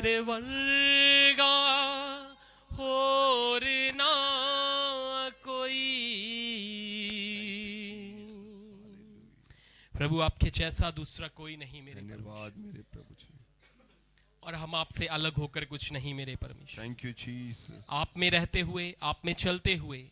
तेरे वर्गा और ना कोई। प्रभु आपके जैसा दूसरा कोई नहीं मेरे धन्यवाद मेरे प्रभु जी। और हम आपसे अलग होकर कुछ नहीं मेरे परमेश्वर। Thank you Jesus. आप में रहते हुए, आप में चलते हुए,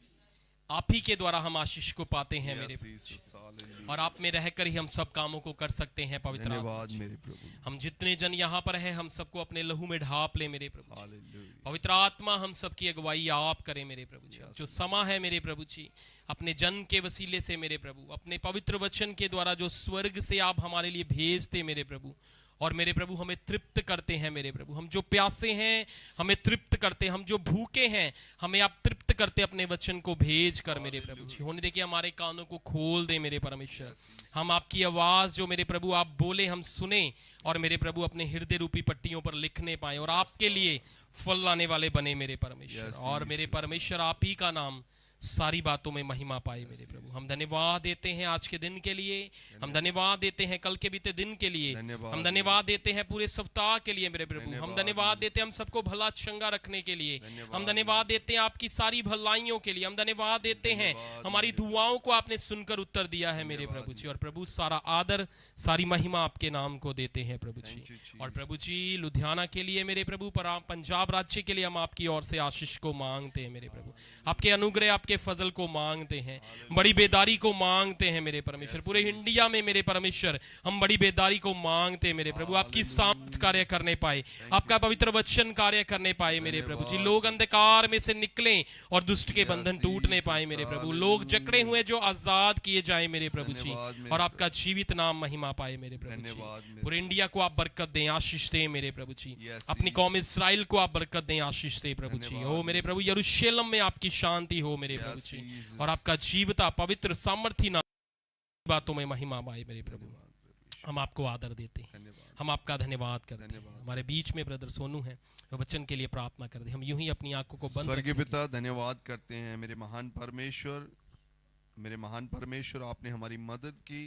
आप ही के द्वारा हम आशीष को पाते हैं मेरे प्रभु। और आप में रहकर ही हम सब कामों को कर सकते हैं पवित्र आत्मा। धन्यवाद मेरे प्रभु। हम जितने जन यहाँ पर हैं हम सबको अपने लहू में ढाप ले मेरे प्रभु। हालेलुया। पवित्र आत्मा हम सबकी अगुवाई आप करें मेरे प्रभु जी। जो समा है मेरे प्रभु जी, अपने जन के वसीले से मेरे प्रभु, अपने पवित्र वचन के द्वारा जो स्वर्ग से आप हमारे लिए भेजते मेरे प्रभु, और मेरे प्रभु हमें तृप्त करते हैं मेरे प्रभु। हम जो प्यासे हैं हमें तृप्त करते, हम जो भूखे हैं हमें आप तृप्त करते अपने वचन को भेज कर मेरे प्रभु जी। होने दे कि हमारे कानों को खोल दे मेरे परमेश्वर। हम आपकी आवाज जो मेरे प्रभु आप बोले हम सुने, और मेरे प्रभु अपने हृदय रूपी पट्टियों पर लिखने पाए, और आपके लिए फल लाने वाले बने मेरे परमेश्वर। और मेरे परमेश्वर आप ही का नाम सारी बातों में महिमा पाए मेरे प्रभु। हम धन्यवाद देते हैं आज के दिन के लिए, हम धन्यवाद देते हैं कल के बीते दिन के लिए, हम धन्यवाद देते हैं पूरे सप्ताह के लिए मेरे प्रभु। हम धन्यवाद देते हैं हम सबको भला चंगा रखने के लिए, हम धन्यवाद देते हैं आपकी सारी भलाइयों के लिए, हम धन्यवाद देते हैं हमारी दुआओं को आपने सुनकर उत्तर दिया है मेरे प्रभु जी। और प्रभु सारा आदर सारी महिमा आपके नाम को देते हैं प्रभु जी। और प्रभु जी लुधियाना के लिए मेरे प्रभु, पर पंजाब राज्य के लिए हम आपकी ओर से आशीष को मांगते हैं मेरे प्रभु। आपके अनुग्रह आपके फजल को मांगते हैं, बड़ी बेदारी को मांगते हैं मेरे परमेश्वर। पूरे इंडिया में मेरे परमेश्वर हम बड़ी बेदारी को मांगते हैं मेरे प्रभु। आपकी सामर्थ कार्य करने पाए, आपका पवित्र वचन कार्य करने पाए मेरे प्रभु जी। लोग अंधकार में से निकलें और दुष्ट के बंधन टूटने पाए मेरे प्रभु। लोग जकड़े हुए जो आजाद किए जाए मेरे प्रभु जी, और आपका जीवित नाम महिमा पाए मेरे प्रभु जी। पूरे इंडिया को आप बरकत दें, आशीष दें मेरे प्रभु जी। अपनी कौम इस्राइल को आप बरकत दें, आशीष दें प्रभु जी। हो मेरे प्रभु यरूशलेम में आपकी शांति हो मेरे प्रभु जी, और आपका जीवता पवित्र सामर्थी नाम बातों में महिमा पाए मेरे प्रभु। हम आपको आदर देते हैं, हम आपका धन्यवाद करते हैं। हमारे बीच में ब्रदर सोनू हैं, वचन के लिए प्रार्थना कर दे। हम यूं ही अपनी आंखों को बंद स्वर्गीय पिता धन्यवाद करते हैं मेरे महान परमेश्वर, मेरे महान परमेश्वर आपने हमारी मदद की।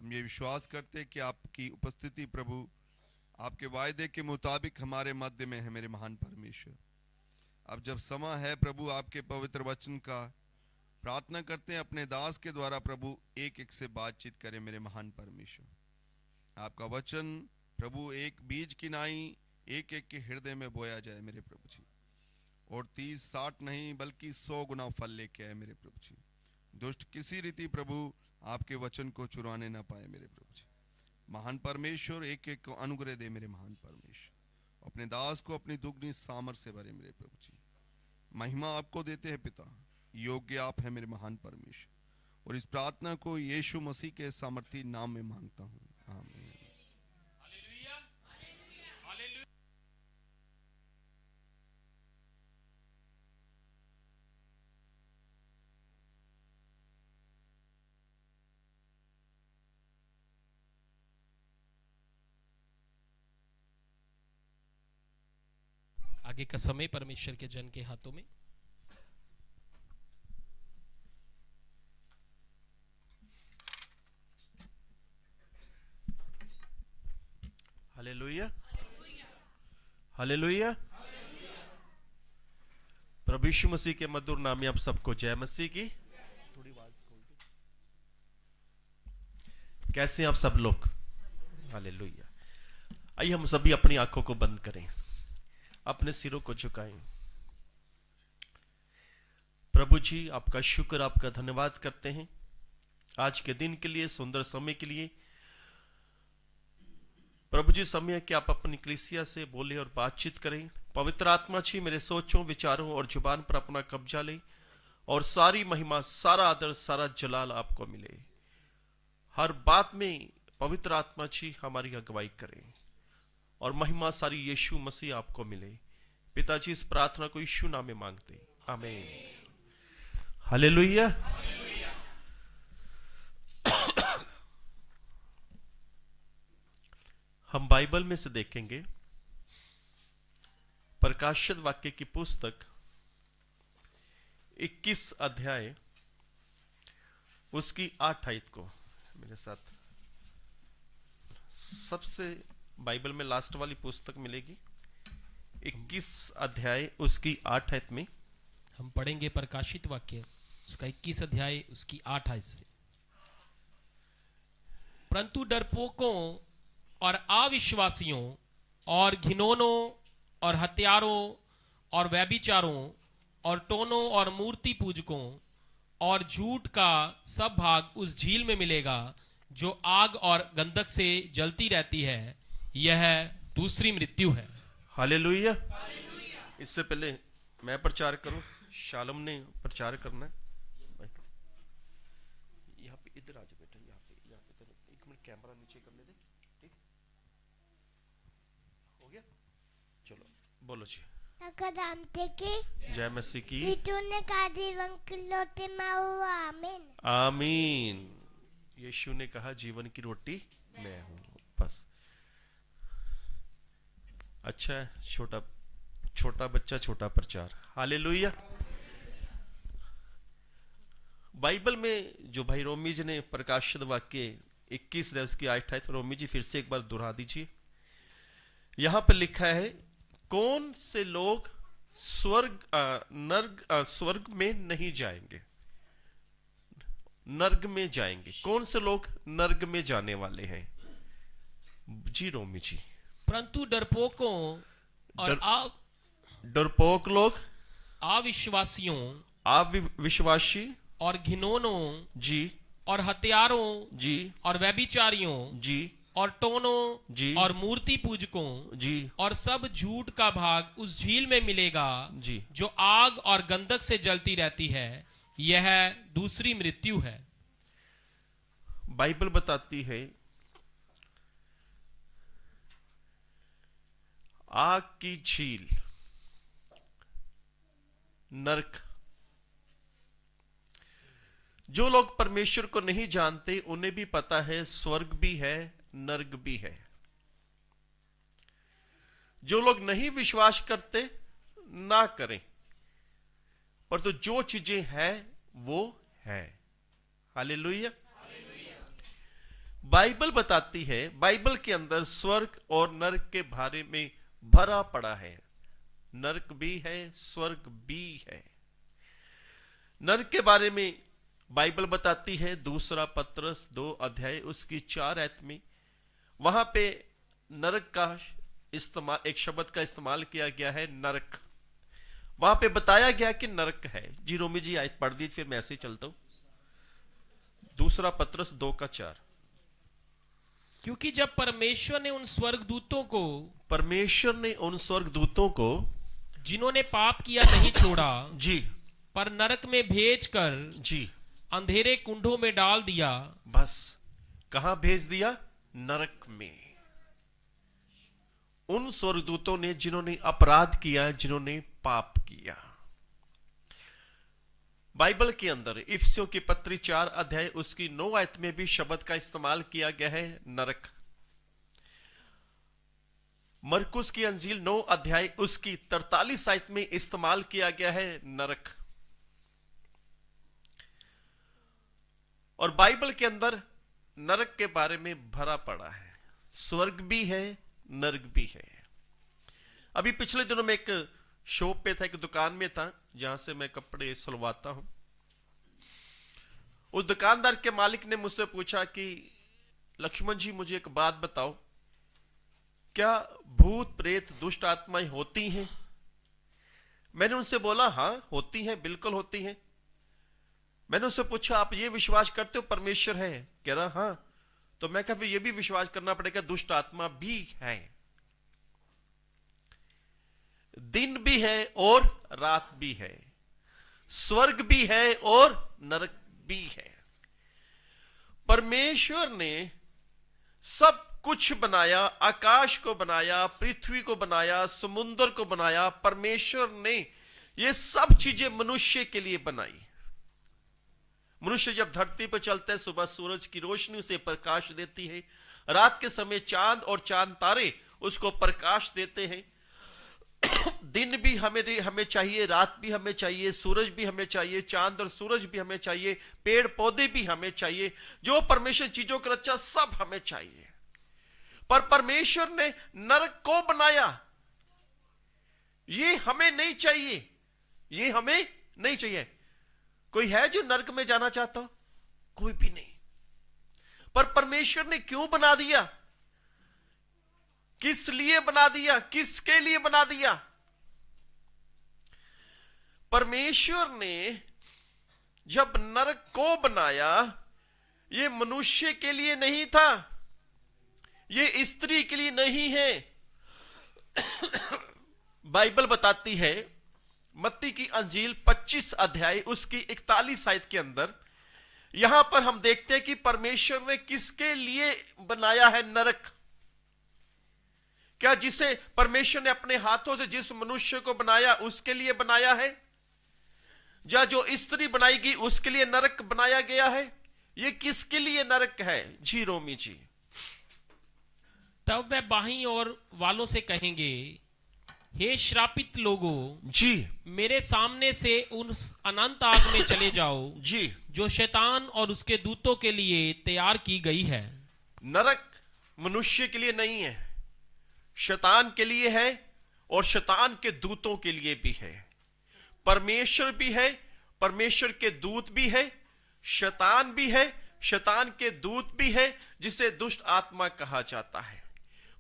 हम ये विश्वास करते हैं कि आपकी उपस्थिति प्रभु आपके वायदे के मुताबिक हमारे मध्य में है मेरे महान परमेश्वर। अब जब समय है प्रभु आपके पवित्र वचन का, प्रार्थना करते हैं अपने दास के द्वारा प्रभु एक एक से बातचीत करें मेरे महान परमेश्वर। आपका वचन प्रभु एक बीज की नाई एक एक के हृदय में बोया जाए मेरे प्रभु जी, और 30-60 नहीं बल्कि 100 गुना फल लेके आए मेरे प्रभु जी। दुष्ट किसी रीति प्रभु आपके वचन को चुराने ना पाए मेरे प्रभु जी। महान परमेश्वर एक एक को अनुग्रह दे मेरे महान परमेश्वर। अपने दास को अपनी दुगनी सामर्थ से भरे मेरे प्रभु जी। महिमा आपको देते हैं पिता, योग्य आप है मेरे महान परमेश्वर। और इस प्रार्थना को यीशु मसीह के सामर्थी नाम में मांगता हूँ, आमीन। आगे का समय परमेश्वर के जन के हाथों में। Hallelujah, hallelujah. प्रभु यीशु मसीह के मधुर नाम में आप सबको जय मसीह की। थोड़ी आवाज खोल दो। कैसे हैं आप सब लोग? हालेलुया। आइए हम सभी अपनी आंखों को बंद करें, अपने सिरों को झुकाएं। प्रभु जी आपका शुक्र, आपका धन्यवाद करते हैं आज के दिन के लिए, सुंदर समय के लिए। प्रभु जी समय कि आप अपनी कलीसिया से बोले और बातचीत करें। पवित्र आत्मा जी मेरे सोचों, विचारों और जुबान पर अपना कब्जा ले, और सारी महिमा, सारा आदर, सारा जलाल आपको मिले। हर बात में पवित्र आत्मा जी हमारी अगुवाई करें, और महिमा सारी यीशु मसीह आपको मिले। पिताजी इस प्रार्थना को यीशु नाम में मांगते, आमीन। हालेलुया। हम बाइबल में से देखेंगे प्रकाशित वाक्य की पुस्तक 21 अध्याय उसकी 8 आयत को मेरे साथ। सबसे बाइबल में लास्ट वाली पुस्तक मिलेगी 21 अध्याय उसकी 8 आयत में हम पढ़ेंगे प्रकाशित वाक्य उसका 21 अध्याय उसकी 8 आयत से। परंतु डरपोकों और अविश्वासियों और घिनौनों और हत्यारों और व्यभिचारों और टोनों और मूर्ति पूजकों और झूठ का सब भाग उस झील में मिलेगा जो आग और गंधक से जलती रहती है। यह दूसरी मृत्यु है। हालेलुया। इससे पहले मैं प्रचार करूं, शालम ने प्रचार करना है। यहाँ पे इधर आ जाओ बेटा, यहाँ पे एक मिनट कैमरा नीचे कर ले दे, ठीक हो गया? चलो बोलो जी। Nakadam teki जय मसीह की। itune kadi wankilote mau amen. आमीन। यीशु ने कहा जीवन की रोटी मैं हूं। बस अच्छा है, छोटा बच्चा छोटा प्रचार। हालेलुया। बाइबल में जो भाई रोमी जी ने प्रकाशित वाक्य 21 है उसकी 8 है, तो रोमी जी फिर से एक बार दोहरा दीजिए। यहां पर लिखा है कौन से लोग स्वर्ग में नहीं जाएंगे, नर्क में जाएंगे। कौन से लोग नर्क में जाने वाले हैं? जी रोमी जी। परंतु डरपोकों और डरपोक लोग, अविश्वासियों, अविश्वासी और घिनौनों जी, और हत्यारों जी, और व्यभिचारियों जी, और टोनों जी, और मूर्ति पूजकों जी, और सब झूठ का भाग उस झील में मिलेगा जी। जो आग और गंधक से जलती रहती है। यह दूसरी मृत्यु है। बाइबल बताती है आग की झील, नरक। जो लोग परमेश्वर को नहीं जानते उन्हें भी पता है स्वर्ग भी है, नर्क भी है। जो लोग नहीं विश्वास करते ना करें, पर तो जो चीजें हैं वो है। हालेलुया। बाइबल बताती है, बाइबल के अंदर स्वर्ग और नरक के बारे में भरा पड़ा है। नरक भी है, स्वर्ग भी है। नरक के बारे में बाइबल बताती है 2 पत्रस 2 अध्याय उसकी 4 आयत में। वहां पे नरक का इस्तेमाल, एक शब्द का इस्तेमाल किया गया है, नरक। वहां पे बताया गया कि नरक है। जी रोमी जी आयत पढ़ दी, फिर मैं ऐसे ही चलता हूं। 2 पत्रस 2 का 4। क्योंकि जब परमेश्वर ने उन स्वर्गदूतों को जिन्होंने पाप किया नहीं छोड़ा जी, पर नरक में भेजकर जी, अंधेरे कुंडों में डाल दिया। बस कहां भेज दिया? नरक में। उन स्वर्गदूतों ने जिन्होंने अपराध किया, जिन्होंने पाप किया। बाइबल के अंदर इफिसियों की पत्री 4 अध्याय उसकी 9 आयत में भी शब्द का इस्तेमाल किया गया है, नरक। मरकुस की अंजील 9 अध्याय उसकी 43 आयत में इस्तेमाल किया गया है, नरक। और बाइबल के अंदर नरक के बारे में भरा पड़ा है। स्वर्ग भी है, नरक भी है। अभी पिछले दिनों में एक शॉप पे था, एक दुकान में था जहां से मैं कपड़े सिलवाता हूं। उस दुकानदार के मालिक ने मुझसे पूछा कि लक्ष्मण जी मुझे एक बात बताओ, क्या भूत प्रेत दुष्ट आत्माएं होती हैं? मैंने उनसे बोला हाँ होती हैं, बिल्कुल होती हैं। मैंने उससे पूछा आप ये विश्वास करते हो परमेश्वर है? कह रहा हाँ। तो मैं कहा फिर ये भी विश्वास करना पड़ेगा दुष्ट आत्मा भी है, दिन भी है और रात भी है, स्वर्ग भी है और नरक भी है। परमेश्वर ने सब कुछ बनाया, आकाश को बनाया, पृथ्वी को बनाया, समुद्र को बनाया। परमेश्वर ने ये सब चीजें मनुष्य के लिए बनाई। मनुष्य जब धरती पर चलता है, सुबह सूरज की रोशनी उसे प्रकाश देती है, रात के समय चांद और चांद तारे उसको प्रकाश देते हैं। दिन भी हमें चाहिए, रात भी हमें चाहिए, सूरज भी हमें चाहिए, चांद और सूरज भी हमें चाहिए, पेड़ पौधे भी हमें चाहिए। जो परमेश्वर चीजों को रचा सब हमें चाहिए। पर परमेश्वर ने नरक को बनाया। ये हमें नहीं चाहिए, ये हमें नहीं चाहिए। कोई है जो नरक में जाना चाहता हो? कोई भी नहीं। पर परमेश्वर ने क्यों बना दिया? किस लिए बना दिया? किसके लिए बना दिया? परमेश्वर ने जब नरक को बनाया, ये मनुष्य के लिए नहीं था, ये स्त्री के लिए नहीं है। बाइबल बताती है, मत्ती की अंजील 25 अध्याय उसकी 41 आयत के अंदर, यहां पर हम देखते हैं कि परमेश्वर ने किसके लिए बनाया है नरक। क्या जिसे परमेश्वर ने अपने हाथों से जिस मनुष्य को बनाया उसके लिए बनाया है? या जो स्त्री बनाएगी उसके लिए नरक बनाया गया है? ये किसके लिए नरक है? जी रोमी जी। तब वह बाहीं ओर वालों से कहेंगे, हे श्रापित लोगों, जी मेरे सामने से उस अनंत आग में चले जाओ जी। जो शैतान और उसके दूतों के लिए तैयार की गई है। नरक मनुष्य के लिए नहीं है, शैतान के लिए है और शैतान के दूतों के लिए भी है। परमेश्वर भी है, परमेश्वर के दूत भी है, शैतान भी है, शैतान के दूत भी है, जिसे दुष्ट आत्मा कहा जाता है।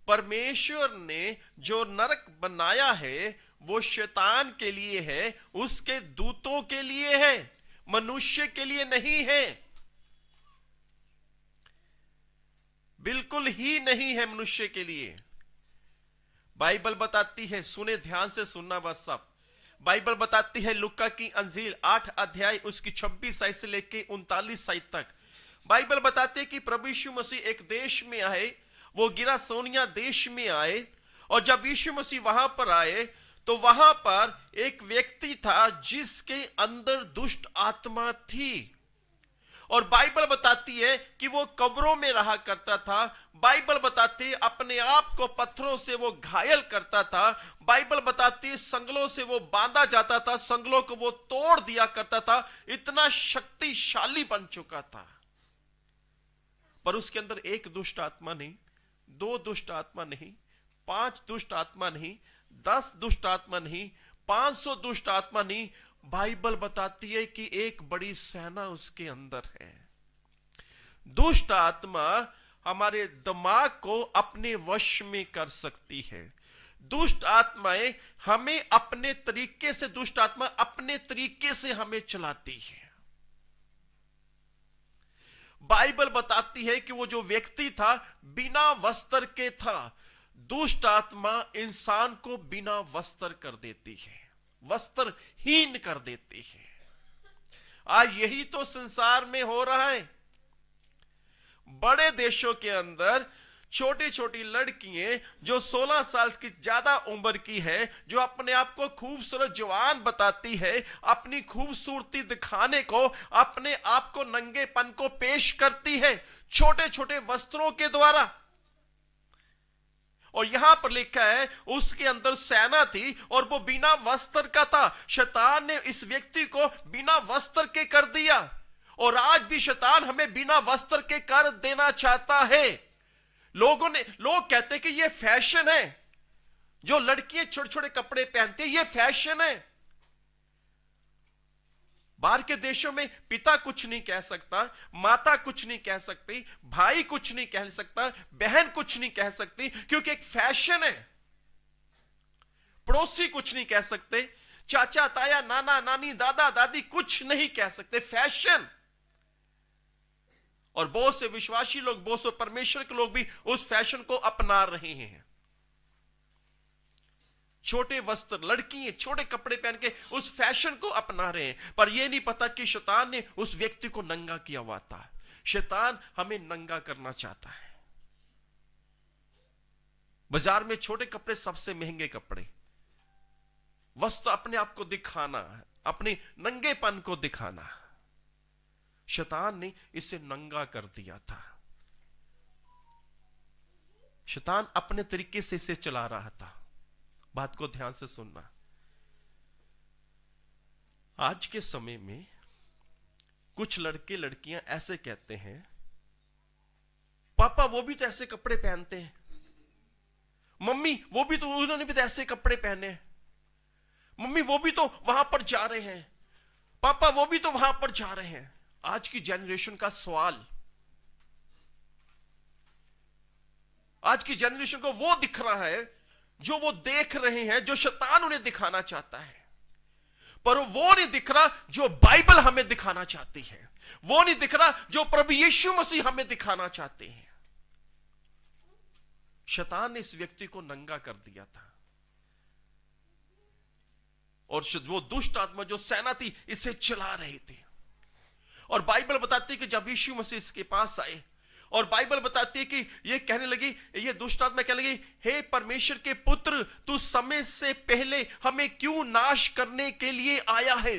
परमेश्वर ने जो नरक बनाया है वो शैतान के लिए है, उसके दूतों के लिए है, मनुष्य के लिए नहीं है। बिल्कुल ही नहीं है मनुष्य के लिए। बाइबल बताती है, सुने ध्यान से सुनना बस सब। बाइबल बताती है लुका की अंजील 8 अध्याय उसकी 26 आयत से लेके 39 आयत तक, बाइबल बताती है कि प्रभु यीशु मसीह एक देश में आए, वो गिरासोनिया देश में आए, और जब यीशु मसीह वहां पर आए तो वहां पर एक व्यक्ति था जिसके अंदर दुष्ट आत्मा थी। और बाइबल बताती है कि वो कब्रों में रहा करता था। बाइबल बताती है अपने आप को पत्थरों से वो घायल करता था। बाइबल बताती है संगलों से वो बांधा जाता था, संगलों को वो तोड़ दिया करता था, इतना शक्तिशाली बन चुका था। पर उसके अंदर एक दुष्ट आत्मा नहीं, 2 दुष्ट आत्मा नहीं, 5 दुष्ट आत्मा नहीं, 10 दुष्ट आत्मा नहीं, 500 दुष्ट आत्मा नहीं, बाइबल बताती है कि एक बड़ी सेना उसके अंदर है। दुष्ट आत्मा हमारे दिमाग को अपने वश में कर सकती है। दुष्ट आत्माएं हमें अपने तरीके से, दुष्ट आत्मा अपने तरीके से हमें चलाती है। बाइबल बताती है कि वो जो व्यक्ति था बिना वस्त्र के था। दुष्ट आत्मा इंसान को बिना वस्त्र कर देती है, वस्त्रहीन कर देती है। आज यही तो संसार में हो रहा है। बड़े देशों के अंदर छोटी छोटी लड़कियां जो 16 साल की ज्यादा उम्र की है, जो अपने आप को खूबसूरत जवान बताती है, अपनी खूबसूरती दिखाने को, अपने आप को नंगेपन को पेश करती है छोटे छोटे वस्त्रों के द्वारा। और यहां पर लिखा है उसके अंदर सेना थी और वो बिना वस्त्र का था। शैतान ने इस व्यक्ति को बिना वस्त्र के कर दिया, और आज भी शैतान हमें बिना वस्त्र के कर देना चाहता है। लोग कहते हैं कि ये फैशन है, जो लड़कियां छोटे छोटे कपड़े पहनती है ये फैशन है। बाहर के देशों में पिता कुछ नहीं कह सकता, माता कुछ नहीं कह सकती, भाई कुछ नहीं कह सकता, बहन कुछ नहीं कह सकती, क्योंकि एक फैशन है। पड़ोसी कुछ नहीं कह सकते, चाचा ताया नाना नानी दादा दादी कुछ नहीं कह सकते, फैशन। और बहुत से विश्वासी लोग, बहुत से परमेश्वर के लोग भी उस फैशन को अपना रहे हैं। छोटे वस्त्र, लड़की छोटे कपड़े पहन के उस फैशन को अपना रहे हैं, पर यह नहीं पता कि शैतान ने उस व्यक्ति को नंगा किया हुआ था। शैतान हमें नंगा करना चाहता है। बाजार में छोटे कपड़े सबसे महंगे कपड़े, वस्त्र अपने आप को दिखाना, अपने नंगेपन को दिखाना। शैतान ने इसे नंगा कर दिया था। शैतान अपने तरीके से इसे चला रहा था। बात को ध्यान से सुनना। आज के समय में कुछ लड़के लड़कियां ऐसे कहते हैं, पापा वो भी तो ऐसे कपड़े पहनते हैं, मम्मी वो भी तो, उन्होंने भी तो ऐसे कपड़े पहने। मम्मी वो भी तो वहां पर जा रहे हैं, पापा वो भी तो वहां पर जा रहे हैं। आज की जनरेशन का सवाल, आज की जनरेशन को वो दिख रहा है जो वो देख रहे हैं, जो शैतान उन्हें दिखाना चाहता है, पर वो नहीं दिख रहा जो बाइबल हमें दिखाना चाहती है, वो नहीं दिख रहा जो प्रभु यीशु मसीह हमें दिखाना चाहते हैं। शैतान ने इस व्यक्ति को नंगा कर दिया था, और वो दुष्ट आत्मा जो सेना थी इसे चला रही थी। और बाइबल बताती है कि जब यीशु मसीह इसके पास आए, और बाइबल बताती है कि ये कहने लगी, ये दुष्ट आत्मा कहने लगी, हे परमेश्वर के पुत्र, तू समय से पहले हमें क्यों नाश करने के लिए आया है।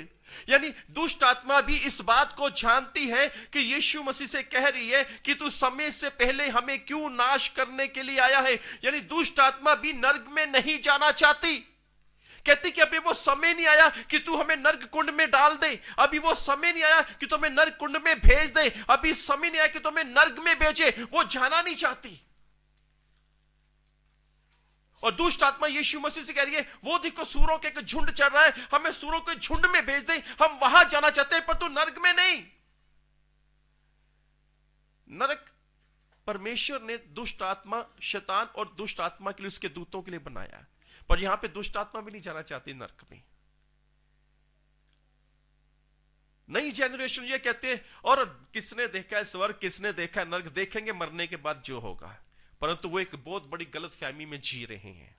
यानी दुष्ट आत्मा भी इस बात को जानती है कि यीशु मसीह से कह रही है कि तू समय से पहले हमें क्यों नाश करने के लिए आया है। यानी दुष्ट आत्मा भी नर्क में नहीं जाना चाहती, कहती कि अभी वो समय नहीं आया कि तू हमें नर्क कुंड में डाल दे, अभी वो समय नहीं आया कि तू हमें नर्क कुंड में भेज दे, अभी समय नहीं आया कि तू हमें नर्क में भेजे। वो जाना नहीं चाहती। और दुष्ट आत्मा यीशु मसीह से कह रही है, वो देखो सूरों के एक झुंड चल रहा है, हमें सूरों के झुंड में भेज दे, हम वहां जाना चाहते हैं, पर तू नर्क में नहीं। नरक परमेश्वर ने दुष्ट आत्मा, शैतान और दुष्ट आत्मा के लिए, उसके दूतों के लिए बनाया, पर यहां पे दुष्ट आत्मा भी नहीं जाना चाहती नरक में। नई जनरेशन ये कहते हैं, और किसने देखा है स्वर्ग, किसने देखा है नरक, देखेंगे मरने के बाद जो होगा। परंतु वो एक बहुत बड़ी गलत फहमी में जी रहे हैं,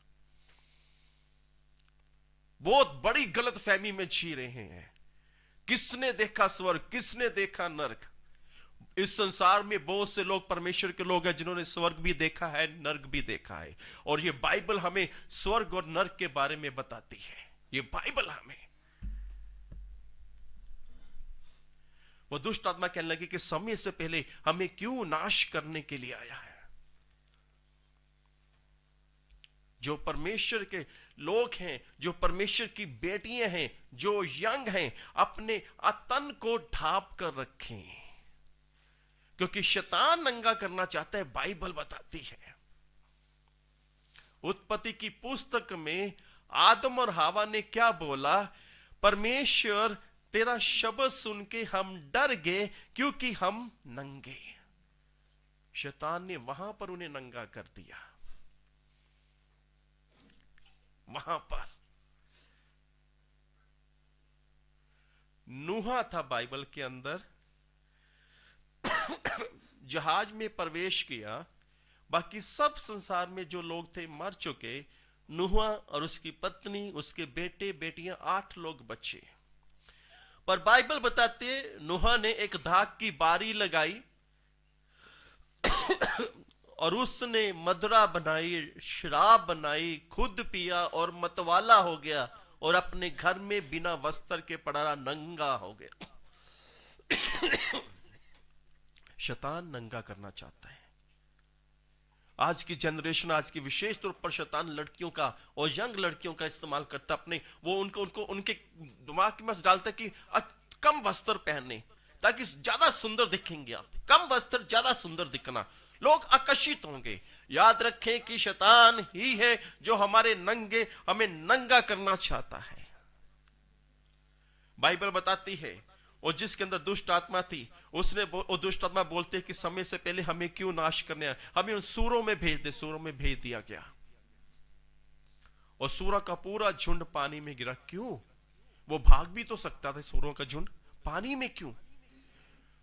बहुत बड़ी गलत फहमी में जी रहे हैं। किसने देखा स्वर्ग, किसने देखा नरक। इस संसार में बहुत से लोग परमेश्वर के लोग हैं जिन्होंने स्वर्ग भी देखा है, नरक भी देखा है, और ये बाइबल हमें स्वर्ग और नरक के बारे में बताती है। ये बाइबल हमें, वो दुष्ट आत्मा कहने लगी कि समय से पहले हमें क्यों नाश करने के लिए आया है। जो परमेश्वर के लोग हैं, जो परमेश्वर की बेटियां हैं, जो यंग हैं, अपने तन को ढांप कर रखें, क्योंकि शैतान नंगा करना चाहता है। बाइबल बताती है, उत्पत्ति की पुस्तक में आदम और हवा ने क्या बोला, परमेश्वर तेरा शब्द सुन के हम डर गए क्योंकि हम नंगे। शैतान ने वहां पर उन्हें नंगा कर दिया। वहां पर नूहा था बाइबल के अंदर, जहाज में प्रवेश किया, बाकी सब संसार में जो लोग थे मर चुके। नूहा और उसकी पत्नी, उसके बेटे बेटियां, 8 लोग बचे। पर बाइबल बताते हैं नूहा ने एक दाख की बारी लगाई और उसने मदिरा बनाई, शराब बनाई, खुद पिया और मतवाला हो गया, और अपने घर में बिना वस्त्र के पड़ा नंगा हो गया। शैतान नंगा करना चाहता है। आज की जनरेशन, आज की विशेष तौर पर शैतान लड़कियों का और यंग लड़कियों का इस्तेमाल करता, अपने वो उनको उनके दिमाग में डालता कि कम वस्त्र पहनने ताकि ज्यादा सुंदर दिखेंगे आप, कम वस्त्र ज्यादा सुंदर दिखना, लोग आकर्षित होंगे। याद रखें कि शैतान ही है जो हमें नंगा करना चाहता है। बाइबल बताती है, और जिसके अंदर दुष्ट आत्मा थी, उसने वो दुष्ट आत्मा बोलते हैं कि समय से पहले हमें क्यों नाश करने आया, हमें उन सूरों में भेज दे। सूरों में भेज दिया गया, और सूरों का पूरा झुंड पानी में गिरा। क्यों? वो भाग भी तो सकता था, सूरों का झुंड पानी में क्यों?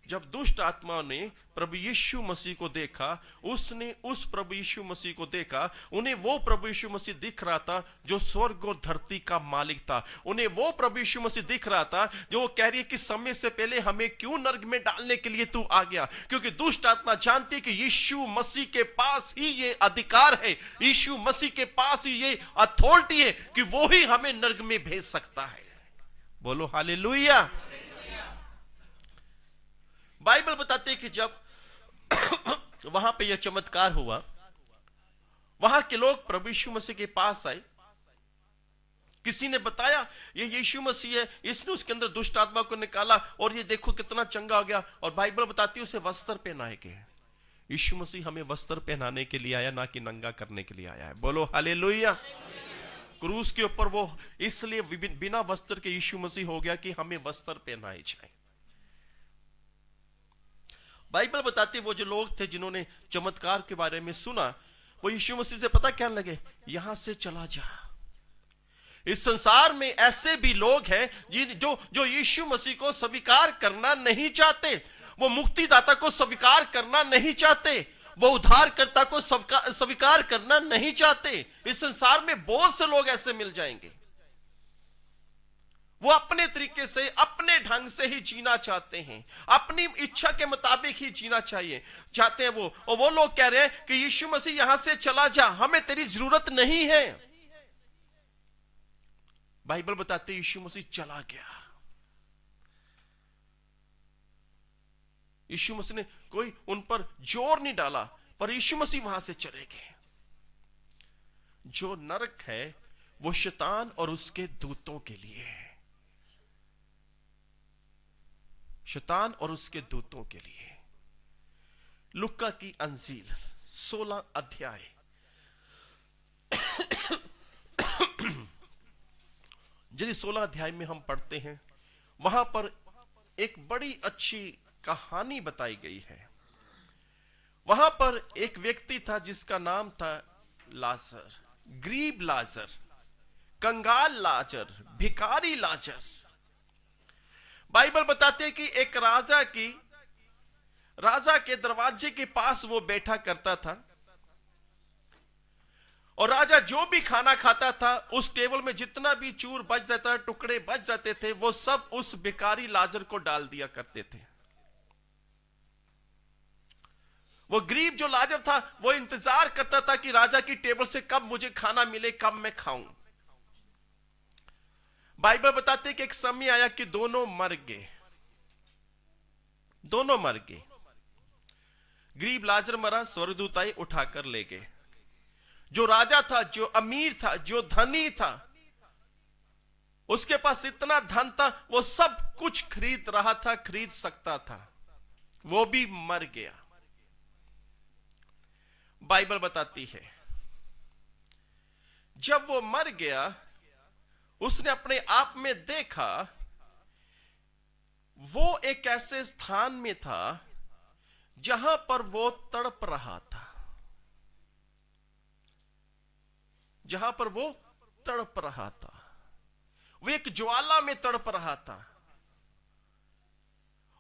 जब दुष्ट आत्मा ने प्रभु यीशु मसीह को देखा, उसने उस प्रभु यीशु मसीह को देखा, उन्हें वो प्रभु यीशु मसीह दिख रहा था जो स्वर्ग और धरती का मालिक था। उन्हें वो प्रभु यीशु मसीह दिख रहा था जो वो कह रही है कि समय से पहले हमें क्यों नरक में डालने के लिए तू आ गया। क्योंकि दुष्ट आत्मा जानती है कि यीशु मसीह के पास ही ये अधिकार है, यीशु मसीह के पास ही ये अथॉरिटी है कि वो ही हमें नरक में भेज सकता है। बोलो हालेलुया। बाइबल बताते हैं कि जब वहां पे यह चमत्कार हुआ, वहां के लोग प्रभु यीशु मसीह के पास आए। किसी ने बताया ये यीशु मसीह है, इसने उसके अंदर दुष्ट आत्मा को निकाला और ये देखो कितना चंगा हो गया। और बाइबल बताती है उसे वस्त्र पहनाए गए। यीशु मसीह हमें वस्त्र पहनाने के लिए आया, ना कि नंगा करने के लिए आया है। बोलो हालेलुया। क्रूस के ऊपर वो इसलिए बिना वस्त्र के यीशु मसीह हो गया कि हमें वस्त्र पहनाए जाए। बाइबल बताती है वो जो लोग थे जिन्होंने चमत्कार के बारे में सुना, वो यीशु मसीह से पता क्या लगे, यहां से चला जा। इस संसार में ऐसे भी लोग हैं जो यीशु मसीह को स्वीकार करना नहीं चाहते, वो मुक्तिदाता को स्वीकार करना नहीं चाहते, वो उद्धारकर्ता को स्वीकार करना नहीं चाहते। इस संसार में बहुत से लोग ऐसे मिल जाएंगे, वो अपने तरीके से अपने ढंग से ही जीना चाहते हैं, अपनी इच्छा के मुताबिक ही जीना चाहते हैं वो। और वो लोग कह रहे हैं कि यीशु मसीह यहां से चला जा, हमें तेरी जरूरत नहीं है। बाइबल बताते हैं यीशु मसीह चला गया। यीशु मसीह ने कोई उन पर जोर नहीं डाला, पर यीशु मसीह वहां से चले गए। जो नरक है वो शैतान और उसके दूतों के लिए है, शैतान और उसके दूतों के लिए। लुक्का की अंजील 16 अध्याय यदि 16 अध्याय में हम पढ़ते हैं, वहां पर एक बड़ी अच्छी कहानी बताई गई है। वहां पर एक व्यक्ति था जिसका नाम था लाजर, गरीब लाजर, कंगाल लाजर, भिखारी लाजर। बाइबल बताते हैं कि एक राजा के दरवाजे के पास वो बैठा करता था, और राजा जो भी खाना खाता था उस टेबल में जितना भी चूर बच जाता, टुकड़े बच जाते थे, वो सब उस भिखारी लाजर को डाल दिया करते थे। वो गरीब जो लाजर था वो इंतजार करता था कि राजा की टेबल से कब मुझे खाना मिले, कब मैं खाऊं। बाइबल बताते कि एक समय आया कि दोनों मर गए। गरीब लाजर मरा, स्वर्गदूत आए उठाकर ले गए। जो राजा था, जो अमीर था, जो धनी था, उसके पास इतना धन था, वो सब कुछ खरीद रहा था, खरीद सकता था, वो भी मर गया। बाइबल बताती है जब वो मर गया, उसने अपने आप में देखा वो एक ऐसे स्थान में था जहां पर वो तड़प रहा था, जहां पर वो तड़प रहा था। वो एक ज्वाला में तड़प रहा था।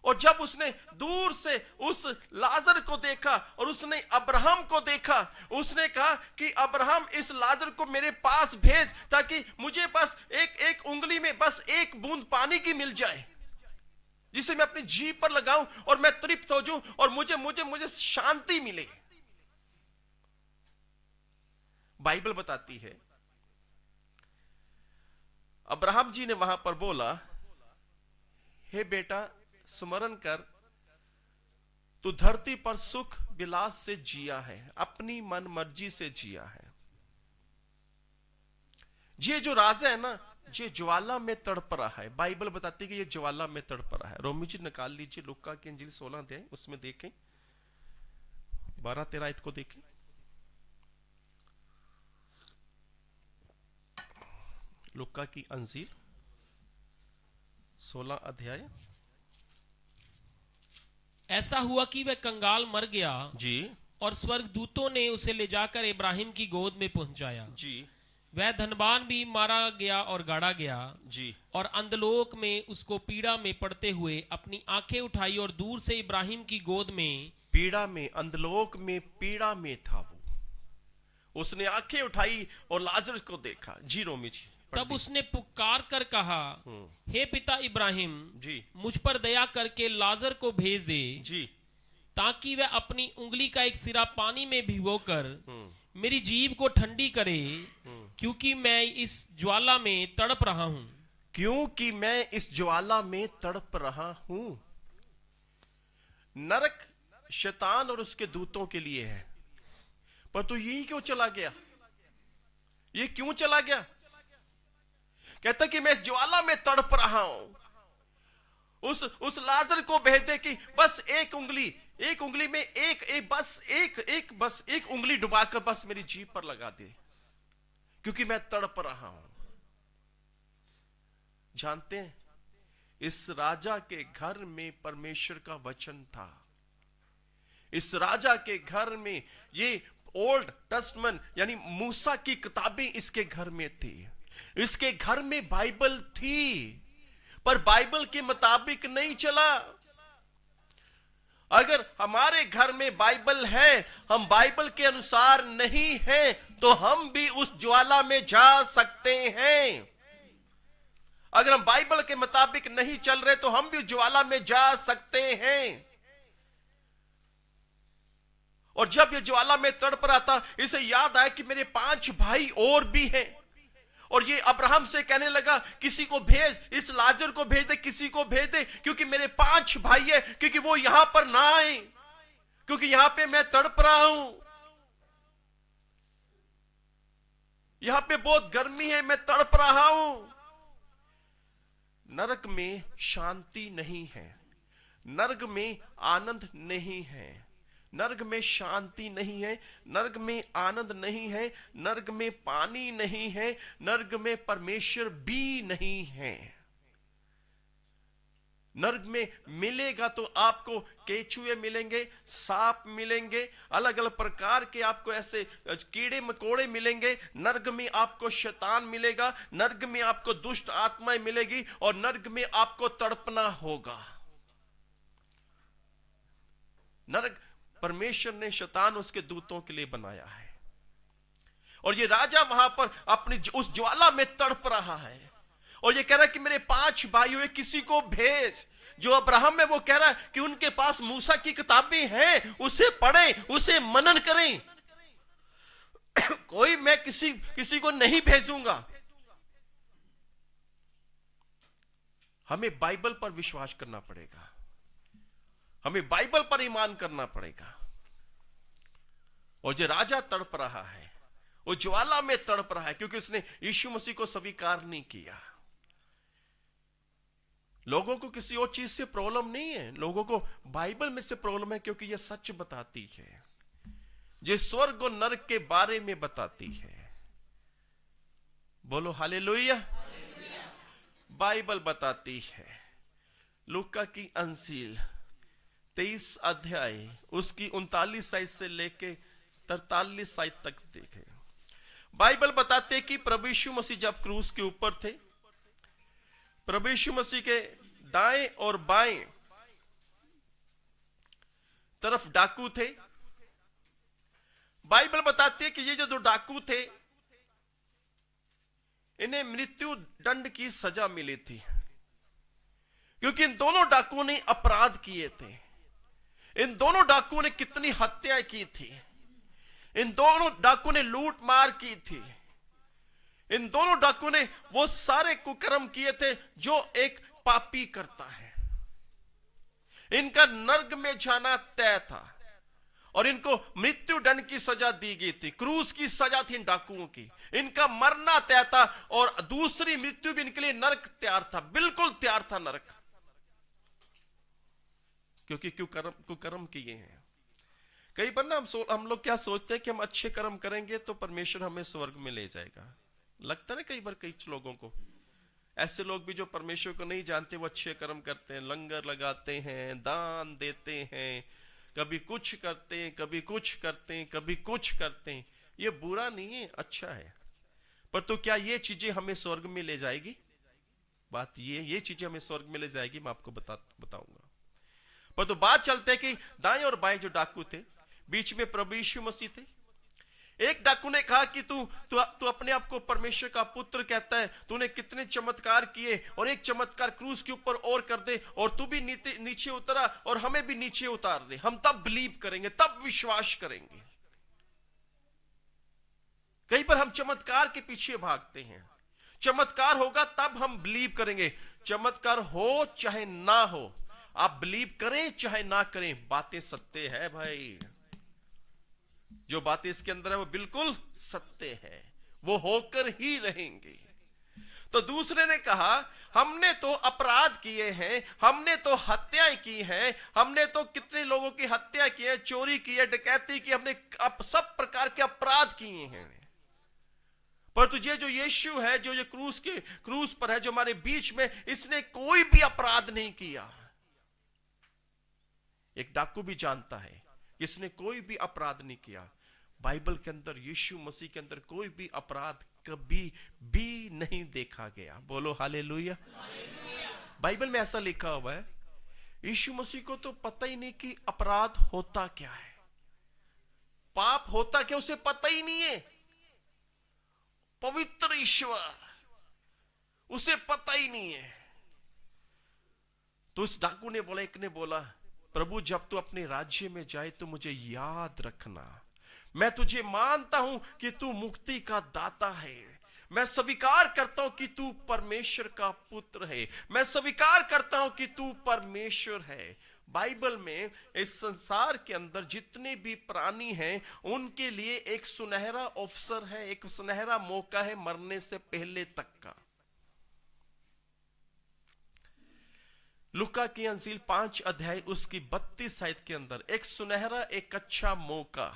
और जब उसने दूर से उस लाजर को देखा और उसने अब्राहम को देखा, उसने कहा कि अब्राहम इस लाजर को मेरे पास भेज, ताकि मुझे बस एक उंगली में बस एक बूंद पानी की मिल जाए, जिसे मैं अपनी जीभ पर लगाऊं और मैं तृप्त हो जाऊं और मुझे शांति मिले। बाइबल बताती है अब्राहम जी ने वहां पर बोला, हे बेटा, स्मरण कर, तू धरती पर सुख विलास से जिया है, अपनी मन मर्जी से जिया है। ये जो राजा है ना, ये ज्वाला में तड़प रहा है। बाइबल बताती है कि ये ज्वाला में तड़प रहा है। रोमी जी निकाल लीजिए लुक्का की अंजील 16 अध्याय, उसमें देखें 12-13 आयत को देखें। लुक्का की अंजील 16 अध्याय। ऐसा हुआ कि वह कंगाल मर गया जी, और स्वर्गदूतों ने उसे ले जाकर इब्राहिम की गोद में पहुंचाया। जी, वह धनवान भी मारा गया और गाड़ा गया जी, और अंधलोक में उसको पीड़ा में पड़ते हुए अपनी आंखें उठाई और दूर से इब्राहिम की गोद में, पीड़ा में, अंधलोक में पीड़ा में था वो। उसने आंखें उठाई और लाजर को देखा। जी रोमी जी। तब उसने पुकार कर कहा, हे पिता इब्राहिम, जी, मुझ पर दया करके लाजर को भेज दे, जी, ताकि वह अपनी उंगली का एक सिरा पानी में भिगोकर मेरी जीभ को ठंडी करे, क्योंकि मैं इस ज्वाला में तड़प रहा हूं। क्योंकि मैं इस ज्वाला में तड़प रहा हूं। नरक शैतान और उसके दूतों के लिए है, पर तू यही क्यों चला गया? ये क्यों चला गया? कहता कि मैं इस ज्वाला में तड़प रहा हूं। उस लाजर को भेज दे कि बस एक उंगली में एक उंगली डुबाकर बस मेरी जीभ पर लगा दे, क्योंकि मैं तड़प रहा हूं। जानते हैं, इस राजा के घर में परमेश्वर का वचन था। इस राजा के घर में ये ओल्ड टेस्टमेंट यानी मूसा की किताबें इसके घर में थी। इसके घर में बाइबल थी, पर बाइबल के मुताबिक नहीं चला। अगर हमारे घर में बाइबल है, हम बाइबल के अनुसार नहीं हैं, तो हम भी उस ज्वाला में जा सकते हैं। अगर हम बाइबल के मुताबिक नहीं चल रहे तो हम भी ज्वाला में जा सकते हैं। और जब ये ज्वाला में तड़प रहा था, इसे याद आया कि मेरे 5 भाई और भी हैं। और ये अब्राहम से कहने लगा, किसी को भेज, इस लाजर को भेज दे, किसी को भेज दे, क्योंकि मेरे 5 भाई है, क्योंकि वो यहां पर ना आए, क्योंकि यहां पे मैं तड़प रहा हूं। यहां पे बहुत गर्मी है, मैं तड़प रहा हूं। नरक में शांति नहीं है, नरक में आनंद नहीं है, नरक में शांति नहीं है, नरक में आनंद नहीं है, नरक में पानी नहीं है, नरक में परमेश्वर भी नहीं है। नरक में मिलेगा तो आपको केचुए मिलेंगे, सांप मिलेंगे, अलग अलग प्रकार के आपको ऐसे कीड़े मकोड़े मिलेंगे। नरक में आपको शैतान मिलेगा, नरक में आपको दुष्ट आत्माएं मिलेगी, और नरक में आपको तड़पना होगा। नरक परमेश्वर ने शैतान उसके दूतों के लिए बनाया है, और ये राजा वहां पर अपनी उस ज्वाला में तड़प रहा है, और ये कह रहा है कि मेरे 5 भाई हुए, किसी को भेज। जो अब्राहम है वो कह रहा है कि उनके पास मूसा की किताबें हैं, उसे पढ़ें, उसे मनन करें। कोई मैं किसी को नहीं भेजूंगा। हमें बाइबल पर विश्वास करना पड़ेगा, हमें बाइबल पर ईमान करना पड़ेगा। और जो राजा तड़प रहा है, वो ज्वाला में तड़प रहा है, क्योंकि उसने यीशु मसीह को स्वीकार नहीं किया। लोगों को किसी और चीज से प्रॉब्लम नहीं है, लोगों को बाइबल में से प्रॉब्लम है, क्योंकि यह सच बताती है, जो स्वर्ग और नरक के बारे में बताती है। बोलो हालेलुया। बाइबल बताती है। लूका की अंजील 23 अध्याय उसकी 39 आयत से लेके 43 आयत तक देखे। बाइबल बताते कि प्रभु यीशु मसीह जब क्रूस के ऊपर थे, प्रभु यीशु मसीह के दाएं और बाएं तरफ डाकू थे। बाइबल बताती है कि ये जो 2 डाकू थे, इन्हें मृत्यु दंड की सजा मिली थी, क्योंकि इन दोनों डाकुओं ने अपराध किए थे। इन दोनों डाकुओं ने कितनी हत्याएं की थी, इन दोनों डाकुओं ने लूट मार की थी, इन दोनों डाकुओं ने वो सारे कुकर्म किए थे जो एक पापी करता है। इनका नरक में जाना तय था, और इनको मृत्यु दंड की सजा दी गई थी। क्रूस की सजा थी इन डाकुओं की, इनका मरना तय था, और दूसरी मृत्यु भी इनके लिए नरक तैयार था, बिल्कुल तैयार था नरक, क्योंकि कुकर्म किए हैं। कई बार ना हम लोग क्या सोचते हैं कि हम अच्छे कर्म करेंगे तो परमेश्वर हमें स्वर्ग में ले जाएगा। लगता है ना कई बार कई लोगों को, ऐसे लोग भी जो परमेश्वर को नहीं जानते, वो अच्छे कर्म करते हैं, लंगर लगाते हैं, दान देते हैं, कभी कुछ करते हैं, कभी कुछ करते हैं, कभी कुछ करते हैं। ये बुरा नहीं है, अच्छा है, पर तो क्या ये चीजें हमें स्वर्ग में ले जाएगी? बात ये चीजें हमें स्वर्ग में ले जाएगी, मैं आपको बताऊंगा। पर तो बात चलते है कि दाएं और बाएं जो डाकू थे, बीच में प्रभु यीशु मसीह थे। एक डाकू ने कहा कि तू अपने आप को परमेश्वर का पुत्र कहता है, तूने कितने चमत्कार किए, और एक चमत्कार क्रूस के ऊपर और कर दे, और तू भी नीचे उतरा और हमें भी नीचे उतार दे, हम तब बिलीव करेंगे, तब विश्वास करेंगे। कई बार हम चमत्कार के पीछे भागते हैं, चमत्कार होगा तब हम बिलीव करेंगे। चमत्कार हो चाहे ना हो, आप बिलीव करें चाहे ना करें, बातें सत्य है भाई। जो बातें इसके अंदर है वो बिल्कुल सत्य है, वो होकर ही रहेंगे। तो दूसरे ने कहा, हमने तो अपराध किए हैं, हमने तो हत्याएं की हैं, हमने तो कितने लोगों की हत्या की है, चोरी की है, डकैती की, हमने सब प्रकार के अपराध किए हैं, पर तुझे जो यीशु है, जो ये क्रूस पर है, जो हमारे बीच में, इसने कोई भी अपराध नहीं किया। एक डाकू भी जानता है कि इसने कोई भी अपराध नहीं किया। बाइबल के अंदर, यीशु मसीह के अंदर कोई भी अपराध कभी भी नहीं देखा गया। बोलो हालेलुया। बाइबल में ऐसा लिखा हुआ है, यीशु मसीह को तो पता ही नहीं कि अपराध होता क्या है, पाप होता क्या, उसे पता ही नहीं है। पवित्र ईश्वर, उसे पता ही नहीं है। तो उस डाकू ने बोला, एक ने बोला, प्रभु जब तू अपने राज्य में जाए तो मुझे याद रखना। मैं तुझे मानता हूं कि तू मुक्ति का दाता है। मैं स्वीकार करता हूं कि तू परमेश्वर का पुत्र है। मैं स्वीकार करता हूं कि तू परमेश्वर है। बाइबल में इस संसार के अंदर जितने भी प्राणी हैं, उनके लिए एक सुनहरा अवसर है, एक सुनहरा मौका है मरने से पहले तक का। लूका की अंजील 5 अध्याय उसकी 32 आयत के अंदर एक सुनहरा, एक अच्छा मौका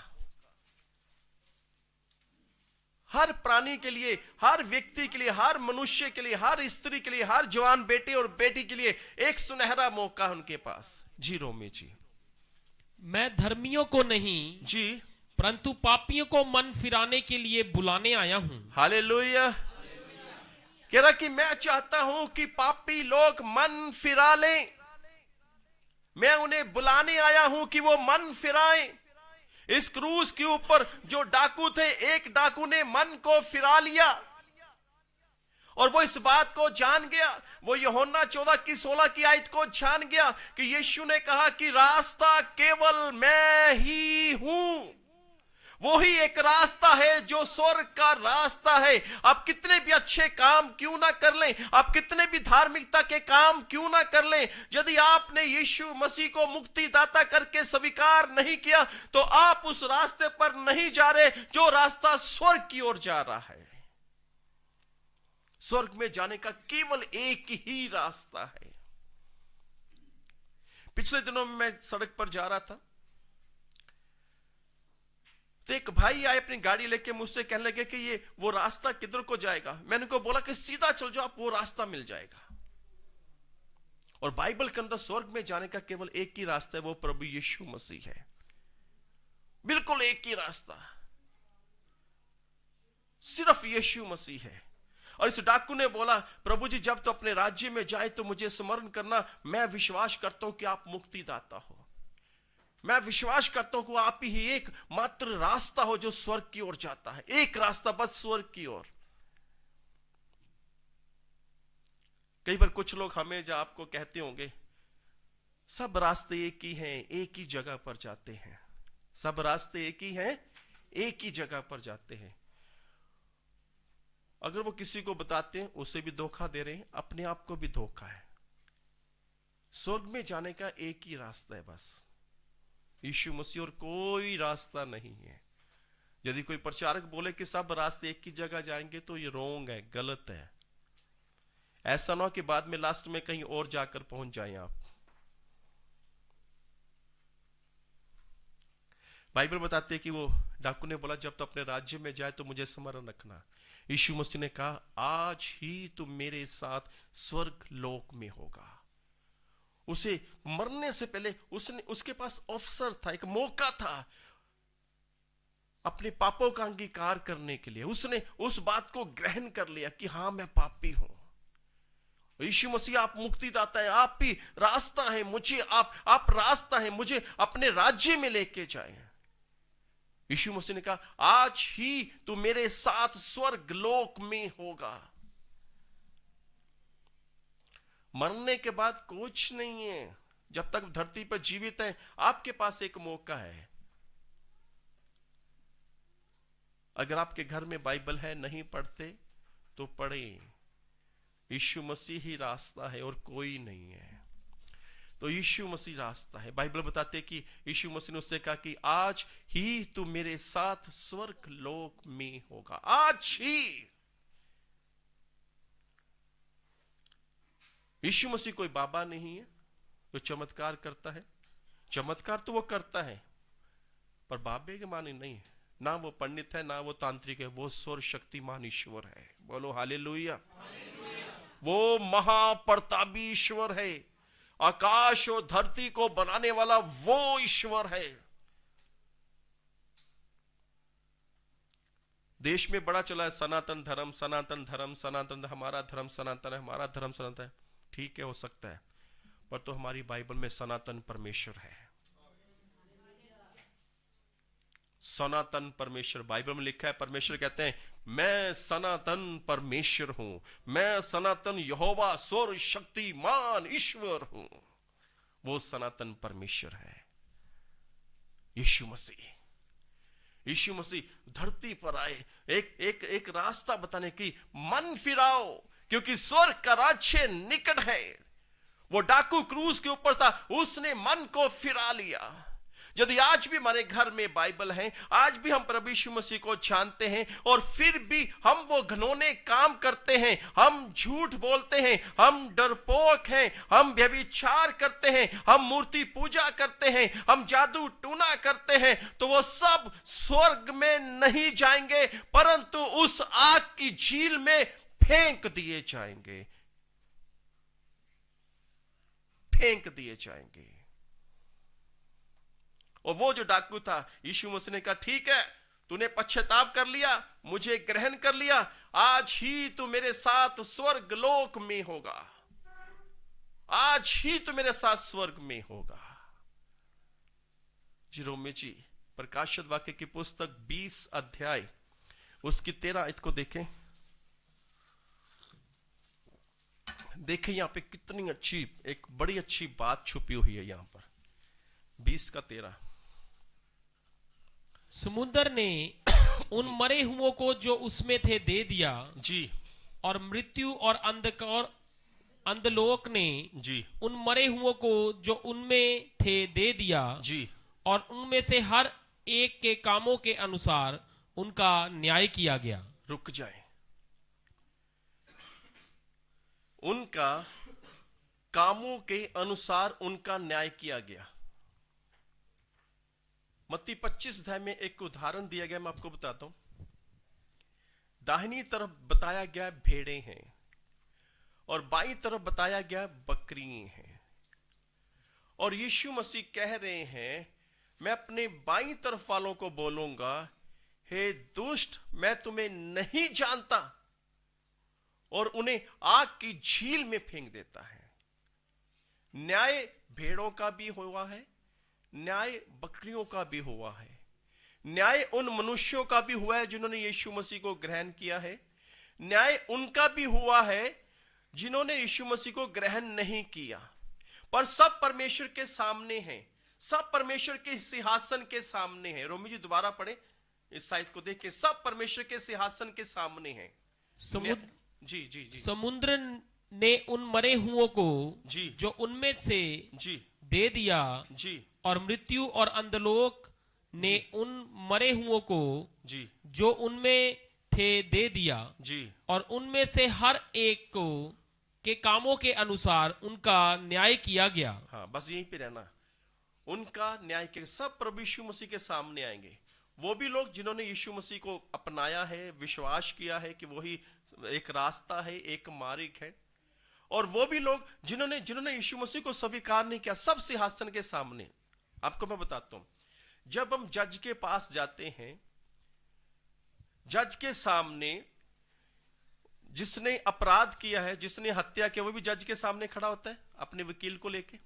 हर प्राणी के लिए, हर व्यक्ति के लिए, हर मनुष्य के लिए, हर स्त्री के लिए, हर जवान बेटे और बेटी के लिए एक सुनहरा मौका उनके पास। जी रोमी जी। मैं धर्मियों को नहीं जी, परंतु पापियों को मन फिराने के लिए बुलाने आया हूं। हालेलुया। कह रहा कि मैं चाहता हूं कि पापी लोग मन फिरा लें। मैं उन्हें बुलाने आया हूं कि वो मन फिराएं। इस क्रूस के ऊपर जो डाकू थे, एक डाकू ने मन को फिरा लिया और वो इस बात को जान गया, वो यूहन्ना 14:16 की आयत को जान गया कि यीशु ने कहा कि रास्ता केवल मैं ही हूं। वो ही एक रास्ता है जो स्वर्ग का रास्ता है। आप कितने भी अच्छे काम क्यों ना कर लें, आप कितने भी धार्मिकता के काम क्यों ना कर लें, यदि आपने यीशु मसीह को मुक्तिदाता करके स्वीकार नहीं किया तो आप उस रास्ते पर नहीं जा रहे जो रास्ता स्वर्ग की ओर जा रहा है। स्वर्ग में जाने का केवल एक ही रास्ता है। पिछले दिनों में मैं सड़क पर जा रहा था तो एक भाई आए अपनी गाड़ी लेके, मुझसे कहने लगे कि ये वो रास्ता किधर को जाएगा। मैंने उनको बोला कि सीधा चल जाओ, आप वो रास्ता मिल जाएगा। और बाइबल के अंदर स्वर्ग में जाने का केवल एक ही रास्ता है, वो प्रभु यीशु मसीह है। बिल्कुल एक ही रास्ता, सिर्फ यीशु मसीह है। और इस डाकू ने बोला, प्रभु जी जब तो अपने राज्य में जाए तो मुझे स्मरण करना। मैं विश्वास करता हूं कि आप मुक्तिदाता हो। मैं विश्वास करता हूं कि आप ही एक मात्र रास्ता हो जो स्वर्ग की ओर जाता है। एक रास्ता बस स्वर्ग की ओर। कई बार कुछ लोग हमें जो आपको कहते होंगे, सब रास्ते एक ही हैं, एक ही जगह पर जाते हैं। सब रास्ते एक ही हैं, एक ही जगह पर जाते हैं। अगर वो किसी को बताते हैं, उसे भी धोखा दे रहे हैं, अपने आप को भी धोखा है। स्वर्ग में जाने का एक ही रास्ता है बस, यीशु मसीह, और कोई रास्ता नहीं है। यदि कोई प्रचारक बोले कि सब रास्ते एक ही जगह जाएंगे तो ये रोंग है, गलत है। ऐसा ना हो कि बाद में लास्ट में कहीं और जाकर पहुंच जाएं आप। बाइबल बताते हैं कि वो डाकू ने बोला, जब तो अपने राज्य में जाए तो मुझे स्मरण रखना। यीशु मसीह ने कहा, आज ही तुम मेरे साथ स्वर्ग लोक में होगा। उसे मरने से पहले उसके पास अवसर था, एक मौका था अपने पापों का अंगीकार करने के लिए। उसने उस बात को ग्रहण कर लिया कि हां मैं पापी हूं। यीशु मसीह आप मुक्तिदाता है, आप ही रास्ता है, मुझे आप रास्ता है, मुझे अपने राज्य में लेके जाए। यीशु मसीह ने कहा, आज ही तू मेरे साथ स्वर्ग लोक में होगा। मरने के बाद कुछ नहीं है। जब तक धरती पर जीवित है, आपके पास एक मौका है। अगर आपके घर में बाइबल है, नहीं पढ़ते तो पढ़े। यीशु मसीह ही रास्ता है और कोई नहीं है। तो यीशु मसीह रास्ता है। बाइबल बताते हैं कि यीशु मसीह ने उससे कहा कि आज ही तू मेरे साथ स्वर्ग लोक में होगा। आज ही। यीशु मसीह कोई बाबा नहीं है जो चमत्कार करता है। चमत्कार तो वो करता है पर बाबे के माने नहीं। ना वो पंडित है, ना वो तांत्रिक है, वो सर्वशक्तिमान ईश्वर है। बोलो हालेलुया। वो महाप्रतापी ईश्वर है, आकाश और धरती को बनाने वाला वो ईश्वर है। देश में बड़ा चला है सनातन धर्म, सनातन धर्म, सनातन, हमारा धर्म सनातन है, हमारा धर्म सनातन है। ठीक है, हो सकता है, पर तो हमारी बाइबल में सनातन परमेश्वर है। सनातन परमेश्वर बाइबल में लिखा है। परमेश्वर कहते हैं मैं सनातन परमेश्वर हूं, मैं सनातन यहोवा सर्वशक्तिमान ईश्वर हूं। वो सनातन परमेश्वर है यीशु मसीह। यीशु मसीह धरती पर आए एक रास्ता बताने की, मन फिराओ क्योंकि स्वर्ग का राज्य निकट है। वो डाकू क्रूस के ऊपर था, उसने मन को फिरा लिया। यदि आज भी हमारे घर में बाइबल है, आज भी हम प्रभु यीशु मसीह को जानते हैं, और फिर भी हम वो घिनौने काम करते हैं, हम झूठ बोलते हैं, हम डरपोक हैं, हम व्यभिचार करते हैं, हम मूर्ति पूजा करते हैं, हम जादू टूना करते हैं, तो वो सब स्वर्ग में नहीं जाएंगे, परंतु उस आग की झील में फेंक दिए जाएंगे, फेंक दिए जाएंगे। और वो जो डाकू था, यीशु मसीह ने कहा ठीक है, तूने पश्चाताप कर लिया, मुझे ग्रहण कर लिया, आज ही तू मेरे साथ स्वर्ग लोक में होगा, आज ही तू मेरे साथ स्वर्ग में होगा। जिरोमे जी प्रकाशित वाक्य की पुस्तक 20 अध्याय उसकी 13 आयत को देखें। देखें यहां पे कितनी अच्छी, एक बड़ी अच्छी बात छुपी हुई है यहां पर। 20 का 13। समुद्र ने उन मरे हुओं को जो उसमें थे दे दिया जी, और मृत्यु और अंधकार अंधलोक ने जी, उन मरे हुओं को जो उनमें थे दे दिया जी, और उनमें से हर एक के कामों के अनुसार उनका न्याय किया गया। रुक जाए। उनका कामों के अनुसार उनका न्याय किया गया। मत्ती 25 अध्याय में एक उदाहरण दिया गया, मैं आपको बताता हूं। दाहिनी तरफ बताया गया भेड़ें हैं और बाईं तरफ बताया गया बकरियां हैं। और यीशु मसीह कह रहे हैं मैं अपने बाईं तरफ वालों को बोलूंगा, हे दुष्ट, मैं तुम्हें नहीं जानता, और उन्हें आग की झील में फेंक देता है। न्याय भेड़ों का भी हुआ है, न्याय बकरियों का भी हुआ है, न्याय उन मनुष्यों का भी हुआ है जिन्होंने यीशु मसीह को ग्रहण किया है, न्याय उनका भी हुआ है जिन्होंने यीशु मसीह को ग्रहण नहीं किया। पर सब परमेश्वर के सामने हैं, सब परमेश्वर के सिंहासन के सामने हैं। रोमी जी दोबारा पढ़े इस साइड को देख के, सब परमेश्वर के सिंहासन के सामने हैं। जी जी जी। समुद्र ने उन मरे हुओं को जी, जो उनमें से जी, दे दिया जी, और मृत्यु और अंधलोक ने उन मरे हुओं को जी, जो उनमें थे दे दिया, जी, और उनमें से हर एक को के कामों के अनुसार उनका न्याय किया गया। हाँ, बस यहीं पे रहना। उनका न्याय के सब प्रभु यीशु मसीह के सामने आएंगे। वो भी लोग जिन्होंने यीशु मसीह को अपनाया है, विश्वास किया है कि वही एक रास्ता है, एक मार्ग है, और वो भी लोग जिन्होंने यीशु मसीह को स्वीकार नहीं किया, सब सिंहासन के सामने। आपको मैं बताता हूं, जब हम जज के पास जाते हैं, जज के सामने जिसने अपराध किया है, जिसने हत्या किया, वो भी जज के सामने खड़ा होता है अपने वकील को लेके।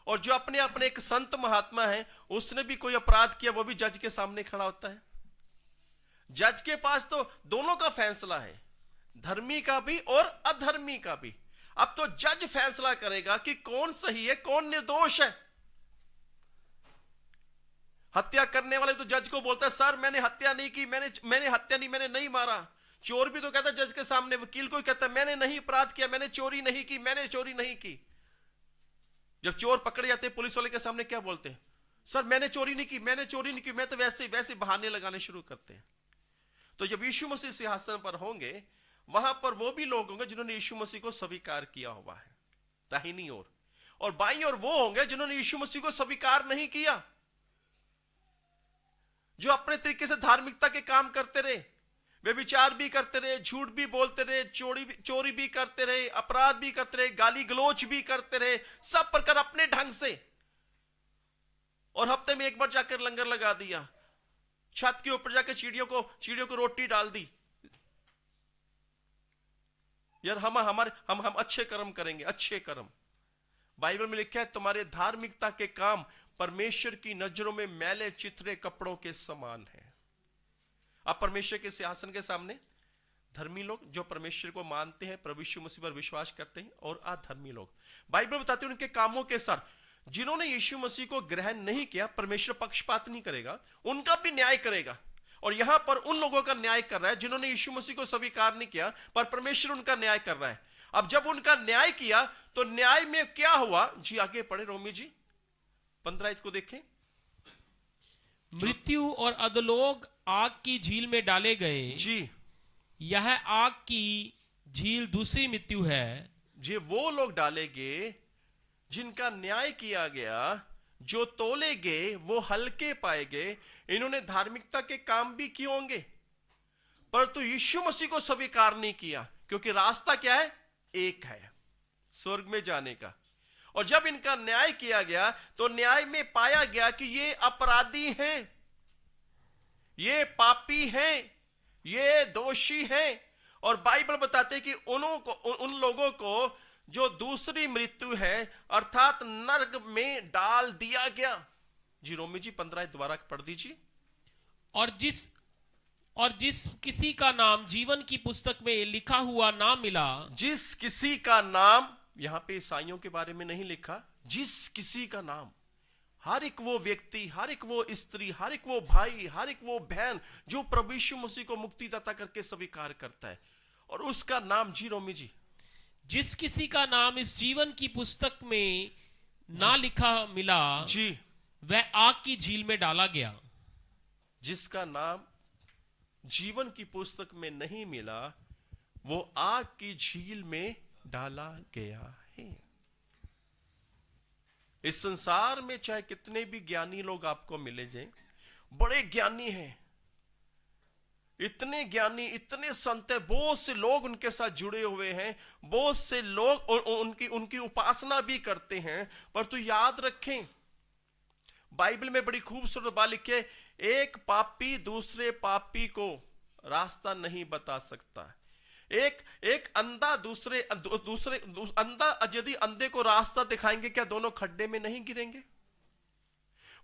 और जो अपने अपने एक संत महात्मा है, उसने भी कोई अपराध किया, वो भी जज के सामने खड़ा होता है। जज के पास तो दोनों का फैसला है, धर्मी का भी और अधर्मी का भी। अब तो जज फैसला करेगा कि कौन सही है, कौन निर्दोष है। हत्या करने वाले तो जज को बोलता है सर मैंने हत्या नहीं की, मैंने हत्या नहीं, मैंने नहीं मारा। चोर भी तो कहता है जज के सामने, वकील को कहता है मैंने नहीं अपराध किया, मैंने चोरी नहीं की, मैंने चोरी नहीं की। जब चोर पकड़े जाते हैं पुलिस वाले के सामने क्या बोलते हैं, सर मैंने चोरी नहीं की, मैंने चोरी नहीं की, मैं तो वैसे बहाने लगाने शुरू करते हैं। तो जब यीशु मसीह सिंहासन पर होंगे, वहां पर वो भी लोग होंगे जिन्होंने यीशु मसीह को स्वीकार किया हुआ है, दाहिनी ओर, और बाईं ओर वो होंगे जिन्होंने यीशु मसीह को स्वीकार नहीं किया। जो अपने तरीके से धार्मिकता के काम करते रहे, वे विचार भी करते रहे, झूठ भी बोलते रहे, चोरी भी करते रहे, अपराध भी करते रहे, गाली गलोच भी करते रहे, सब प्रकार अपने ढंग से, और हफ्ते में एक बार जाकर लंगर लगा दिया, छत के ऊपर जाकर चिड़ियों को रोटी डाल दी। यार हम अच्छे कर्म करेंगे, अच्छे कर्म। बाइबल में लिखा है तुम्हारे धार्मिकता के काम परमेश्वर की नजरों में मैले चिथड़े कपड़ों के समान है। अब परमेश्वर के सिंहासन के सामने धर्मी लोग जो परमेश्वर को मानते हैं, प्रभु यीशु मसीह पर विश्वास करते हैं, और अधर्मी लोग, बाइबल बताते हैं उनके कामों के साथ। जिन्होंने यीशु मसीह को ग्रहण नहीं किया, परमेश्वर पक्षपात नहीं करेगा, उनका भी न्याय करेगा। और यहां पर उन लोगों का न्याय कर रहा है जिन्होंने यीशु मसीह को स्वीकार नहीं किया, पर परमेश्वर उनका न्याय कर रहा है। अब जब उनका न्याय किया तो न्याय में क्या हुआ जी? आगे पढ़े, रोमी जी 15 को देखें। मृत्यु और अधोलोक आग की झील में डाले गए जी। यह आग की झील दूसरी मृत्यु है। ये वो लोग डाले गए जिनका न्याय किया गया, जो तोले गए वो हल्के पाए गए। इन्होंने धार्मिकता के काम भी किए होंगे, परंतु यीशु मसीह को स्वीकार नहीं किया, क्योंकि रास्ता क्या है? एक है, स्वर्ग में जाने का। और जब इनका न्याय किया गया तो न्याय में पाया गया कि ये अपराधी हैं, ये पापी हैं, ये दोषी हैं। और बाइबल बताते हैं कि उन लोगों को जो दूसरी मृत्यु है अर्थात नरक में डाल दिया गया। जी रोमी जी 15 दोबारा पढ़ दीजिए। और जिस किसी का नाम जीवन की पुस्तक में लिखा हुआ ना मिला, जिस किसी का नाम, यहां पे ईसाइयों के बारे में नहीं लिखा, जिस किसी का नाम, हर एक वो व्यक्ति, हर एक वो स्त्री, हर एक वो भाई, हर एक वो बहन जो प्रभु यीशु मसीह को मुक्तिदाता करके स्वीकार करता है, और उसका नाम, जी रोमी जी, जिस किसी का नाम इस जीवन की पुस्तक में ना लिखा मिला जी, वह आग की झील में डाला गया। जिसका नाम जीवन की पुस्तक में नहीं मिला वो आग की झील में डाला गया है। इस संसार में चाहे कितने भी ज्ञानी लोग आपको मिले जाएं, बड़े ज्ञानी हैं, इतने ज्ञानी, इतने संत हैं, बहुत से लोग उनके साथ जुड़े हुए हैं, बहुत से लोग उनकी उपासना भी करते हैं, पर तो याद रखें बाइबल में बड़ी खूबसूरत बात लिखी है, एक पापी दूसरे पापी को रास्ता नहीं बता सकता। एक अंधा दूसरे अंधा यदि अंधे को रास्ता दिखाएंगे, क्या दोनों खड्डे में नहीं गिरेंगे?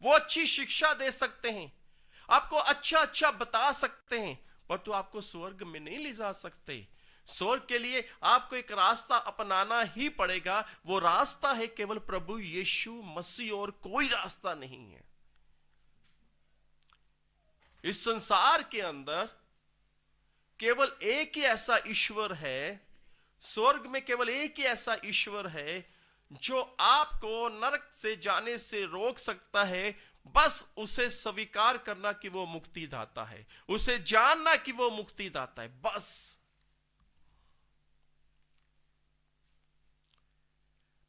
वो अच्छी शिक्षा दे सकते हैं, आपको अच्छा बता सकते हैं, पर तो आपको स्वर्ग में नहीं ले जा सकते। स्वर्ग के लिए आपको एक रास्ता अपनाना ही पड़ेगा। वो रास्ता है केवल प्रभु यीशु मसीह, और कोई रास्ता नहीं है। इस संसार के अंदर केवल एक ही ऐसा ईश्वर है, स्वर्ग में केवल एक ही ऐसा ईश्वर है जो आपको नरक से जाने से रोक सकता है। बस उसे स्वीकार करना कि वो मुक्तिदाता है, उसे जानना कि वो मुक्तिदाता है, बस।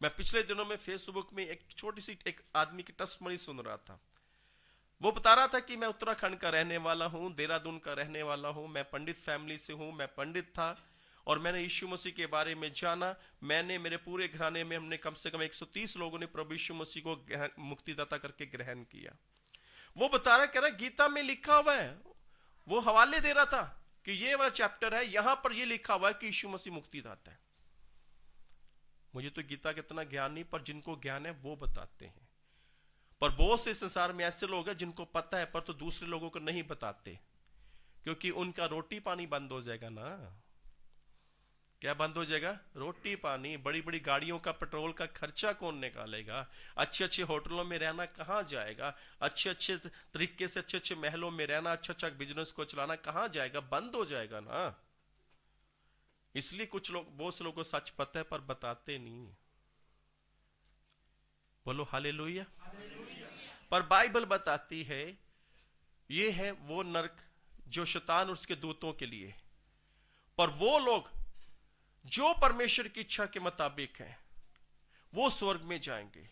मैं पिछले दिनों में फेसबुक में एक छोटी सी एक आदमी की टेस्टमनी सुन रहा था। वो बता रहा था कि मैं उत्तराखंड का रहने वाला हूं, देहरादून का रहने वाला हूं, मैं पंडित फैमिली से हूं, मैं पंडित था और मैंने यीशु मसीह के बारे में जाना। मैंने, मेरे पूरे घराने में हमने कम से कम 130 लोगों ने प्रभु यीशु मसीह को मुक्तिदाता करके ग्रहण किया। वो बता रहा, कह रहा गीता में लिखा हुआ है, वो हवाले दे रहा था कि ये वाला चैप्टर है, यहां पर ये लिखा हुआ है कि यीशु मसीह मुक्तिदाता है। मुझे तो गीता का इतना ज्ञान नहीं, पर जिनको ज्ञान है वो बताते हैं। पर बहुत से संसार में ऐसे लोग हैं जिनको पता है, पर तो दूसरे लोगों को नहीं बताते, क्योंकि उनका रोटी पानी बंद हो जाएगा ना। क्या बंद हो जाएगा? रोटी पानी। बड़ी बड़ी गाड़ियों का पेट्रोल का खर्चा कौन निकालेगा? अच्छे अच्छे होटलों में रहना कहां जाएगा? अच्छे अच्छे तरीके से अच्छे अच्छे महलों में रहना, अच्छा बिजनेस को चलाना कहां जाएगा? बंद हो जाएगा ना। इसलिए कुछ लोग, बहुत से लोगों को सच पता है पर बताते नहीं। बोलो हालेलुया। पर बाइबल बताती है ये है वो नरक जो शैतान और उसके दूतों के लिए। पर वो लोग जो परमेश्वर की इच्छा के मुताबिक हैं वो स्वर्ग में जाएंगे।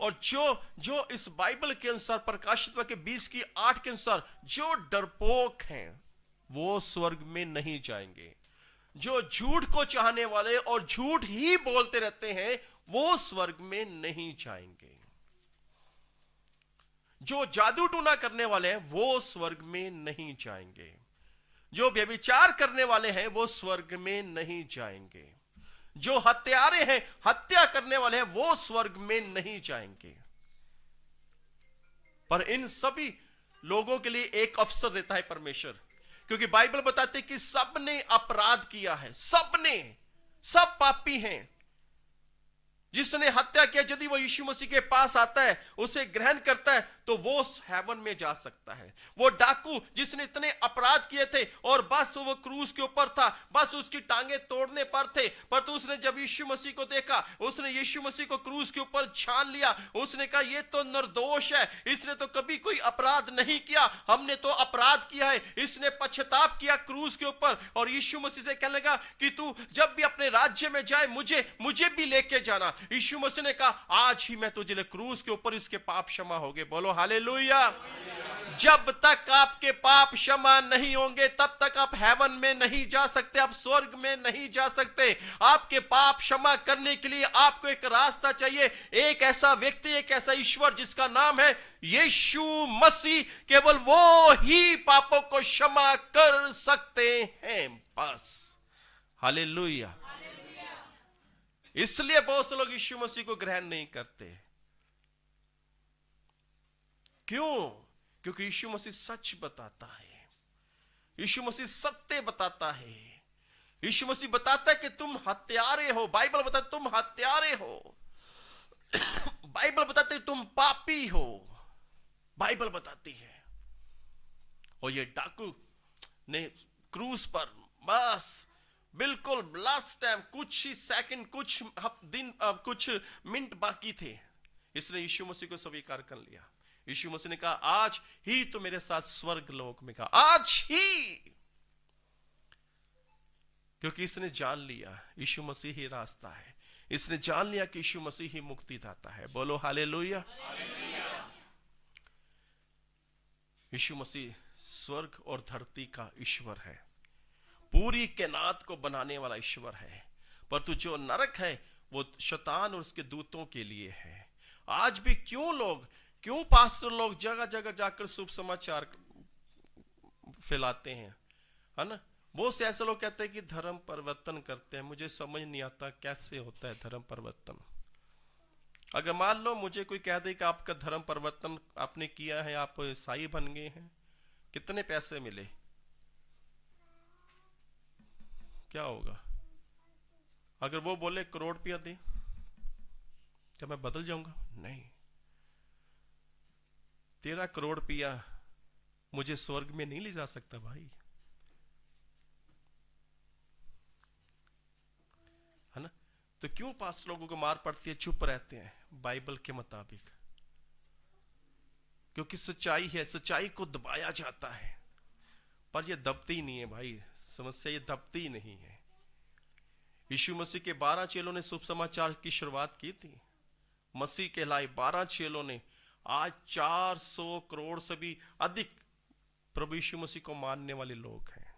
और जो इस बाइबल के अनुसार प्रकाशित वाक्य 20:8 के अनुसार जो डरपोक हैं वो स्वर्ग में नहीं जाएंगे। जो झूठ को चाहने वाले और झूठ ही बोलते रहते हैं वो स्वर्ग में नहीं जाएंगे। जो जादू टूना करने वाले हैं वो स्वर्ग में नहीं जाएंगे। जो व्यभिचार करने वाले हैं वो स्वर्ग में नहीं जाएंगे। जो हत्यारे हैं, हत्या करने वाले हैं, वो स्वर्ग में नहीं जाएंगे। पर इन सभी लोगों के लिए एक अवसर देता है परमेश्वर, क्योंकि बाइबल बताते है कि सबने अपराध किया है, सब पापी हैं। जिसने हत्या किया, यदि वो यीशु मसीह के पास आता है, उसे ग्रहण करता है, तो वो हेवन में जा सकता है। वो डाकू जिसने इतने अपराध किए थे और बस वो क्रूस के ऊपर था, बस उसकी टांगे तोड़ने पर थे, पर तो उसने जब यीशु मसीह को देखा, उसने यीशु मसीह को क्रूस के ऊपर छान लिया। उसने कहा ये तो निर्दोष है, इसने तो कभी कोई अपराध नहीं किया, हमने तो अपराध किया है। इसने पश्चाताप किया क्रूस के ऊपर और यीशु मसीह से कहने लगा कि तू जब भी अपने राज्य में जाए मुझे भी लेके जाना। यीशु मसीह ने कहा आज ही मैं तुझे ले क्रूस के ऊपर इसके पाप क्षमा हो गए। बोलो हालेलुया। जब तक आपके पाप क्षमा नहीं होंगे तब तक आप हेवन में नहीं जा सकते, आप स्वर्ग में नहीं जा सकते। आपके पाप क्षमा करने के लिए आपको एक रास्ता चाहिए, एक ऐसा व्यक्ति, एक ऐसा ईश्वर जिसका नाम है यीशु मसीह। केवल वो ही पापों को क्षमा कर सकते हैं, बस। हालेलुया। इसलिए बहुत से लोग यीशु मसीह को ग्रहण नहीं करते। क्यों? क्योंकि यीशु मसीह सच बताता है, यीशु मसीह सत्य बताता है। यीशु मसीह बताता है कि तुम हत्यारे हो। बाइबल बताती तुम हत्यारे हो। बाइबल बताती तुम पापी हो। बाइबल बताती है। और ये डाकू ने क्रूस पर बस बिल्कुल लास्ट टाइम, कुछ ही सेकंड, कुछ दिन, कुछ मिनट बाकी थे, इसने यीशु मसीह को स्वीकार कर लिया। यीशु मसीह ने कहा आज ही तो मेरे साथ स्वर्ग लोक में, कहा आज ही, क्योंकि इसने जान लिया यीशु मसीह ही रास्ता है। इसने जान लिया कि यीशु मसीह ही मुक्तिदाता है। बोलो हालेलुया। यीशु मसीह स्वर्ग और धरती का ईश्वर है, पूरी कायनात को बनाने वाला ईश्वर है। परंतु जो नरक है वो शैतान और उसके दूतों के लिए है। आज भी क्यों पास्टर लोग जगह जगह जाकर शुभ समाचार फैलाते हैं, है ना? बहुत से ऐसे लोग कहते हैं कि धर्म परिवर्तन करते हैं। मुझे समझ नहीं आता कैसे होता है धर्म परिवर्तन। अगर मान लो मुझे कोई कह दे कि आपका धर्म परिवर्तन आपने किया है, आप ईसाई बन गए हैं, कितने पैसे मिले, क्या होगा? अगर वो बोले करोड़ रुपया दे, क्या मैं बदल जाऊंगा? नहीं। 13 करोड़ रुपया मुझे स्वर्ग में नहीं ले जा सकता भाई, है ना? तो क्यों पास लोगों को मार पड़ती है, चुप रहते हैं बाइबल के मुताबिक? क्योंकि सच्चाई है, सच्चाई को दबाया जाता है, पर यह दबती नहीं है भाई। समस्या ये दबती ही नहीं है। यीशु मसीह के 12 चेलों ने शुभ समाचार की शुरुआत की थी। मसीह कहलाए 12 चेलों ने, आज 400 करोड़ से भी अधिक प्रभु यीशु मसीह को मानने वाले लोग हैं।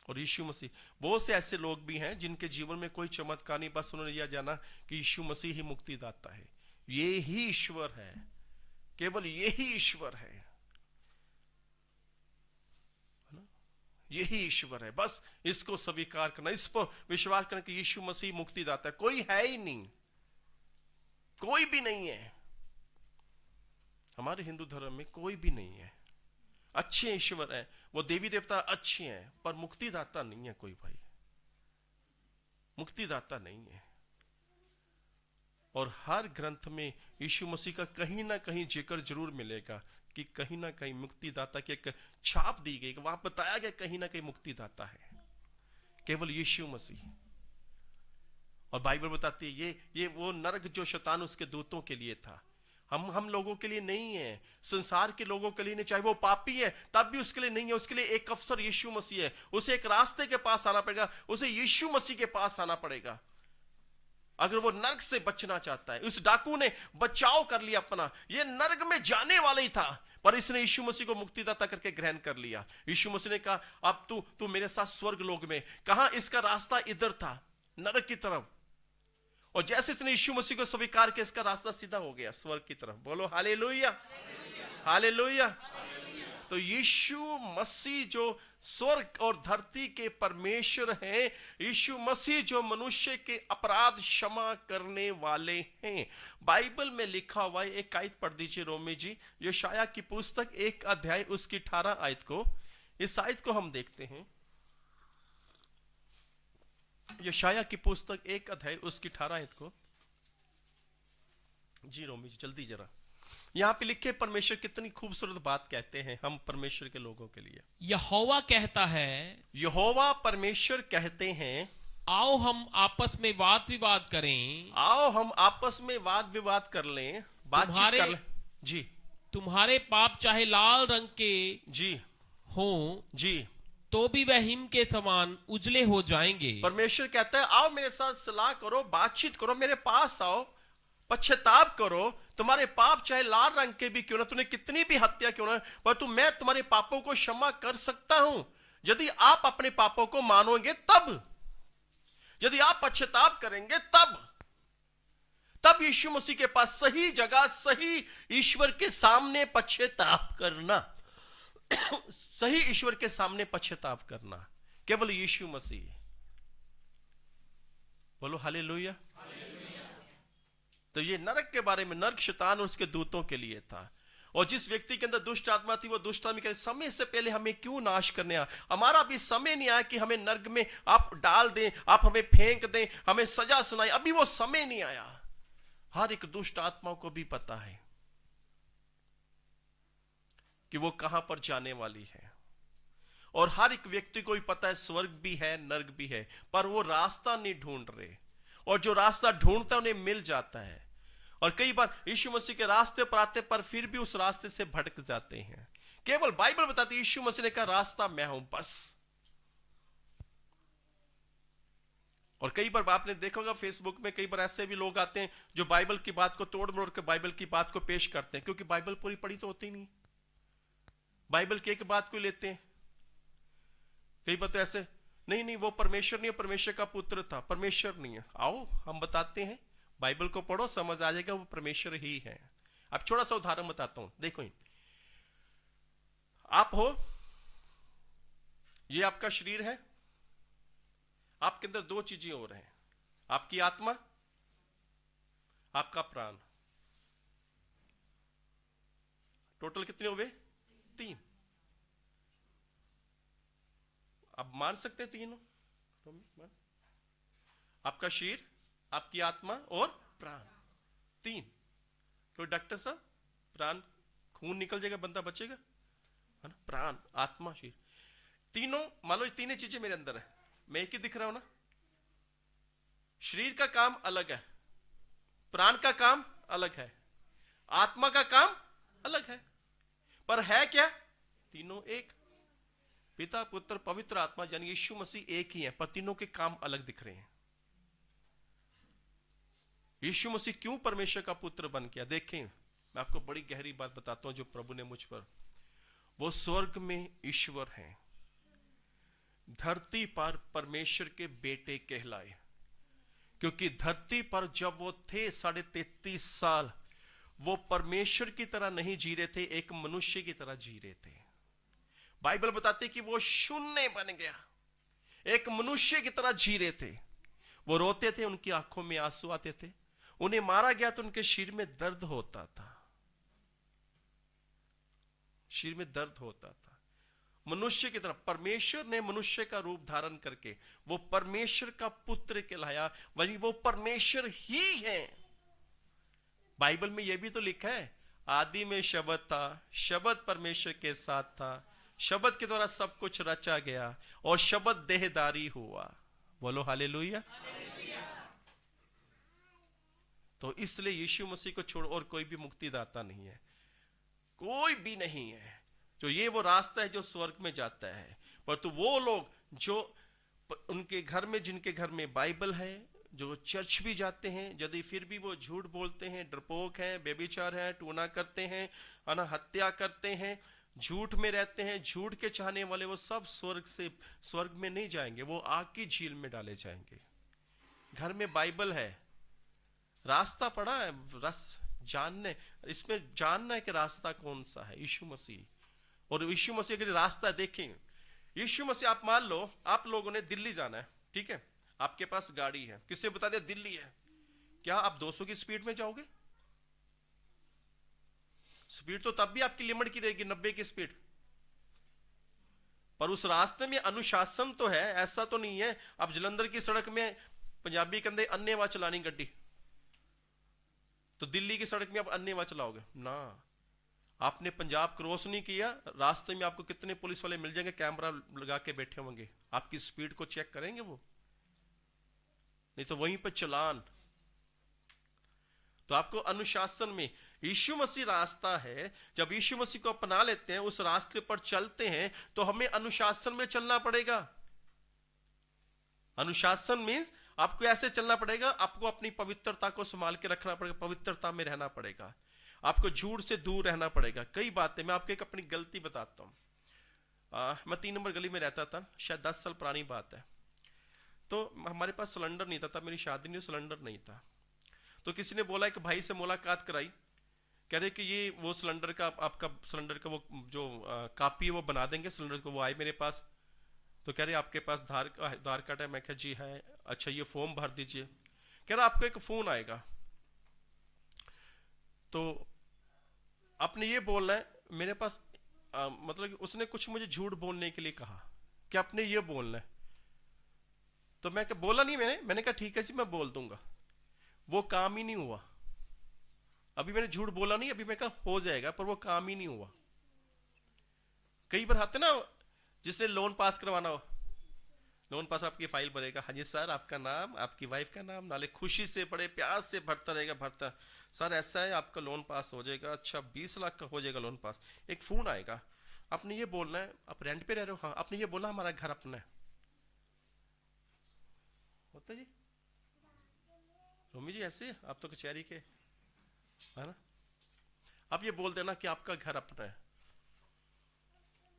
और यीशु मसीह, बहुत से ऐसे लोग भी हैं जिनके जीवन में कोई चमत्कार नहीं, बस उन्होंने यह जाना कि यीशु मसीह ही मुक्तिदाता है, ये ही ईश्वर है, केवल यही ईश्वर है, यही ईश्वर है। बस इसको स्वीकार करना, इस पर विश्वास करना कि यीशु मसीह मुक्तिदाता है। कोई है ही नहीं, कोई भी नहीं है। हमारे हिंदू धर्म में कोई भी नहीं है। अच्छे ईश्वर हैं, वो देवी देवता अच्छे हैं, पर मुक्तिदाता नहीं है कोई भाई, मुक्तिदाता नहीं है। और हर ग्रंथ में यीशु मसीह का कहीं ना कहीं जिक्र जरूर मिलेगा कि कहीं ना कहीं मुक्तिदाता की एक छाप दी गई, वहां बताया गया कहीं ना कहीं मुक्तिदाता है केवल यीशु मसीह। और बाइबल बताती है ये वो नरक जो शैतान उसके दूतों के लिए था, हम लोगों के लिए नहीं है, संसार के लोगों के लिए नहीं। चाहे वो पापी है तब भी उसके लिए नहीं है। उसके लिए एक अवसर यीशु मसीह है। उसे एक रास्ते के पास आना पड़ेगा, उसे यीशु मसीह के पास आना पड़ेगा। अगर वो नरक से बचना चाहता है, उस डाकू ने बचाव कर लिया अपना, ये नरक में जाने वाला ही था, पर इसने यीशु मसीह को मुक्तिदाता करके ग्रहण कर लिया। यीशु मसीह ने कहा अब तू मेरे साथ स्वर्ग लोक में। कहां? इसका रास्ता इधर था, नरक की तरफ, और जैसे इसने यीशु मसीह को स्वीकार किया, इसका रास्ता सीधा हो गया स्वर्ग की तरफ। बोलो हालेलुया, हालेलुया। तो यीशु मसीह जो स्वर्ग और धरती के परमेश्वर हैं, यीशु मसीह जो मनुष्य के अपराध क्षमा करने वाले हैं। बाइबल में लिखा हुआ है, एक आयत पढ़ दीजिए रोमी जी, यशायाह की पुस्तक 1 अध्याय उसकी 18 आयत को। इस आयत को हम देखते हैं, यशायाह की पुस्तक 1 अध्याय उसकी 18 आयत को। जी रोमी जी जल्दी जरा। यहां पे लिखे परमेश्वर कितनी खूबसूरत बात कहते हैं हम परमेश्वर के लोगों के लिए। यहोवा कहता है, यहोवा परमेश्वर कहते हैं, आओ हम आपस में वाद विवाद करें, आओ हम आपस में वाद विवाद कर लें, बातचीत कर लें। जी, तुम्हारे पाप चाहे लाल रंग के जी हो जी, तो भी वह हिम के समान उजले हो जाएंगे। परमेश्वर कहता है आओ मेरे साथ सलाह करो, बातचीत करो, मेरे पास आओ, पश्चाताप करो। तुम्हारे पाप चाहे लाल रंग के भी क्यों ना, तूने कितनी भी हत्या क्यों ना, पर मैं तुम्हारे पापों को क्षमा कर सकता हूं यदि आप अपने पापों को मानोगे, तब यदि आप पश्चाताप करेंगे, तब यीशु मसीह के पास सही जगह, सही ईश्वर के सामने पश्चाताप करना सही ईश्वर के सामने पश्चाताप करना केवल यीशु मसीह। बोलो हालेलुया। तो ये नरक के बारे में, नरक शैतान और उसके दूतों के लिए था, और जिस व्यक्ति के अंदर दुष्ट आत्मा थी वो दुष्ट आत्मा के समय से पहले हमें क्यों नाश करने आया। हमारा अभी समय नहीं आया कि हमें नरक में आप डाल दें, आप हमें फेंक दें, हमें सजा सुनाए, अभी वो समय नहीं आया। हर एक दुष्ट आत्मा को भी पता है कि वो कहां पर जाने वाली है, और हर एक व्यक्ति को भी पता है स्वर्ग भी है, नरक भी है, पर वो रास्ता नहीं ढूंढ रहे, और जो रास्ता ढूंढता है उन्हें मिल जाता है। और कई बार यीशु मसीह के रास्ते पर आते पर फिर भी उस रास्ते से भटक जाते हैं। केवल बाइबल बताती है यीशु मसीह ने कहा रास्ता मैं हूं बस। और कई बार आपने देखा होगा फेसबुक में कई बार ऐसे भी लोग आते हैं जो बाइबल की बात को तोड़ मरोड़ के बाइबल की बात को पेश करते हैं, क्योंकि बाइबल पूरी पढ़ी तो होती नहीं, बाइबल की एक बात को लेते हैं। कई बार तो ऐसे नहीं वो परमेश्वर नहीं है, परमेश्वर का पुत्र था, परमेश्वर नहीं है। आओ हम बताते हैं, बाइबल को पढ़ो, समझ आ जाएगा वो परमेश्वर ही है। अब छोटा सा उदाहरण बताता हूं, देखो आप हो, ये आपका शरीर है, आपके अंदर दो चीजें हो रहे हैं, आपकी आत्मा, आपका प्राण। टोटल कितने हो गए? 3। आप मान सकते हैं तीनों, आपका शरीर, आपकी आत्मा और प्राण, 3। कोई डॉक्टर साहब प्राण, खून निकल जाएगा बंदा बचेगा, है ना? प्राण, आत्मा, शरीर, तीनों, मान लो तीनों चीजें मेरे अंदर है, मैं एक ही दिख रहा हूं ना। शरीर का काम अलग है, प्राण का काम अलग है, आत्मा का काम अलग है, पर है क्या? तीनों एक। पिता पुत्र पवित्र आत्मा यानी यीशु मसीह एक ही है, पर तीनों के काम अलग दिख रहे हैं। यीशु मसीह क्यों परमेश्वर का पुत्र बन गया? देखें, मैं आपको बड़ी गहरी बात बताता हूं जो प्रभु ने मुझ पर, वो स्वर्ग में ईश्वर हैं, धरती पर परमेश्वर के बेटे कहलाए, क्योंकि धरती पर जब वो थे 33.5 साल, वो परमेश्वर की तरह नहीं जी रहे थे, एक मनुष्य की तरह जी रहे थे। बाइबल बताती कि वो शून्य बन गया, एक मनुष्य की तरह जी रहे थे। वो रोते थे, उनकी आंखों में आंसू आते थे, उन्हें मारा गया तो उनके शरीर में दर्द होता था, शरीर में दर्द होता था। मनुष्य की तरह परमेश्वर ने मनुष्य का रूप धारण करके वो परमेश्वर का पुत्र कहलाया, वही वो परमेश्वर ही है। बाइबल में यह भी तो लिखा है, आदि में शब्द था, शब्द परमेश्वर के साथ था, शब्द के द्वारा सब कुछ रचा गया और शब्द देहधारी हुआ। बोलो हालेलुया। तो इसलिए यीशु मसीह को छोड़ और कोई भी मुक्तिदाता नहीं है, कोई भी नहीं है। जो ये वो रास्ता है जो स्वर्ग में जाता है, पर तो वो लोग जो उनके घर में, जिनके घर में बाइबल है, जो चर्च भी जाते हैं, यदि फिर भी वो झूठ बोलते हैं, डरपोक हैं, बेबिचार हैं, टूना करते हैं, हत्या करते हैं, झूठ में रहते हैं, झूठ के चाहने वाले, वो सब स्वर्ग में नहीं जाएंगे, वो आग की झील में डाले जाएंगे। घर में बाइबल है, रास्ता पड़ा है, जानने, इसमें जानना है कि रास्ता कौन सा है, यीशु मसीह। और यीशु मसीह के रास्ता देखें, यीशु मसीह, आप मान लो आप लोगों ने दिल्ली जाना है, ठीक है, आपके पास गाड़ी है, किसने बता दिया दिल्ली है, क्या आप 200 की स्पीड में जाओगे? स्पीड तो तब भी आपकी लिमिट की रहेगी, 90 की स्पीड, पर उस रास्ते में अनुशासन तो है। ऐसा तो नहीं है आप जलंधर की सड़क में पंजाबी कंधे अन्यवा चलानी गड्डी, तो दिल्ली की सड़क में आप अन्यवा चलाओगे ना। आपने पंजाब क्रॉस नहीं किया, रास्ते में आपको कितने पुलिस वाले मिल जाएंगे, कैमरा लगा के बैठे होंगे, आपकी स्पीड को चेक करेंगे वो, नहीं तो वहीं पर चलान। तो आपको अनुशासन में, यीशु मसीह रास्ता है, जब यीशु मसीह को अपना लेते हैं, उस रास्ते पर चलते हैं, तो हमें अनुशासन में चलना पड़ेगा। अनुशासन मीन्स आपको ऐसे चलना पड़ेगा, आपको अपनी पवित्रता को संभाल के रखना पड़ेगा, पवित्रता में रहना पड़ेगा, आपको झूठ से दूर रहना पड़ेगा। कई बातें, मैं आपको एक अपनी गलती बताता हूं। मैं 3 नंबर गली में रहता था, शायद 10 साल पुरानी बात है। तो हमारे पास सिलेंडर नहीं था, तब मेरी शादी नहीं, सिलेंडर नहीं था। तो किसी ने बोला, एक भाई से मुलाकात कराई, कह रहे कि ये वो सिलेंडर का, आपका सिलेंडर का वो जो कापी है वो बना देंगे सिलेंडर को। वो आए मेरे पास, तो कह रहे आपके पास आधार कार्ड है? मैं कहा जी है। अच्छा ये फॉर्म भर दीजिए। कह रहा आपको एक फोन आएगा, तो आपने ये बोलना है मेरे पास, मतलब उसने कुछ मुझे झूठ बोलने के लिए कहा कि आपने ये बोलना है। तो मैं बोला नहीं, मैंने कहा ठीक है जी मैं बोल दूंगा। वो काम ही नहीं हुआ। अभी मैंने झूठ बोला नहीं, अभी मैं कहा हो जाएगा, पर वो काम ही नहीं हुआ। कई बार आते ना, जिसने लोन पास करवाना हो, लोन पास आपकी फाइल भरेगा, हाँ जी सर आपका नाम, आपकी वाइफ का नाम, नाले खुशी से बड़े प्यार से भरता रहेगा, भरता, सर ऐसा है आपका लोन पास हो जाएगा, अच्छा 20 लाख का हो जाएगा लोन पास। एक फोन आएगा, आपने ये बोलना है, आप रेंट पे रह रहे हो? हाँ। आपने ये बोलना हमारा घर अपना है। होता जी रोमी जी ऐसे, आप तो कचहरी के है ना, आप ये बोल देना कि आपका घर अपना है।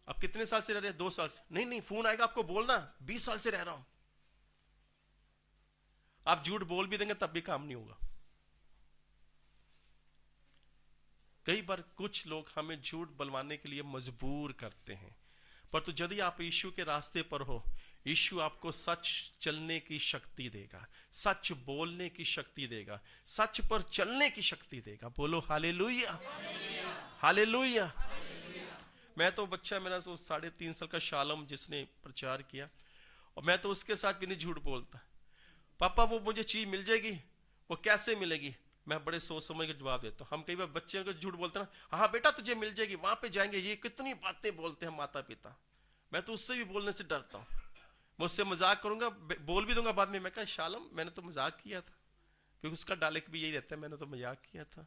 आप कितने साल से रह रहे हैं? 2 साल से। नहीं, फोन आएगा आपको बोलना 20 साल से रह रहा हूं। आप झूठ बोल भी देंगे तब भी काम नहीं होगा। कई बार कुछ लोग हमें झूठ बोलवाने के लिए मजबूर करते हैं, पर तो यदि आप यीशु के रास्ते पर हो, यीशु आपको सच चलने की शक्ति देगा, सच बोलने की शक्ति देगा, सच पर चलने की शक्ति देगा। बोलो हालेलुया, हालेलुया। मैं तो बच्चा, मेरा तो 3.5 साल का शालम जिसने प्रचार किया, और मैं तो उसके साथ भी नहीं झूठ बोलता। पापा वो मुझे चीज मिल जाएगी, वो कैसे मिलेगी? मैं बड़े सोच समझ के जवाब देता हूँ। हम कई बार बच्चे को झूठ बोलते ना, हाँ बेटा तुझे मिल जाएगी, वहां पे जाएंगे, ये कितनी बातें बोलते हैं माता पिता। मैं तो उससे भी बोलने से डरता हूँ। मैं उससे मजाक करूंगा, बोल भी दूंगा बाद में, मैं कहा शालम मैंने तो मजाक किया था, क्योंकि उसका डायलेक्ट भी यही रहता है, मैंने तो मजाक किया था।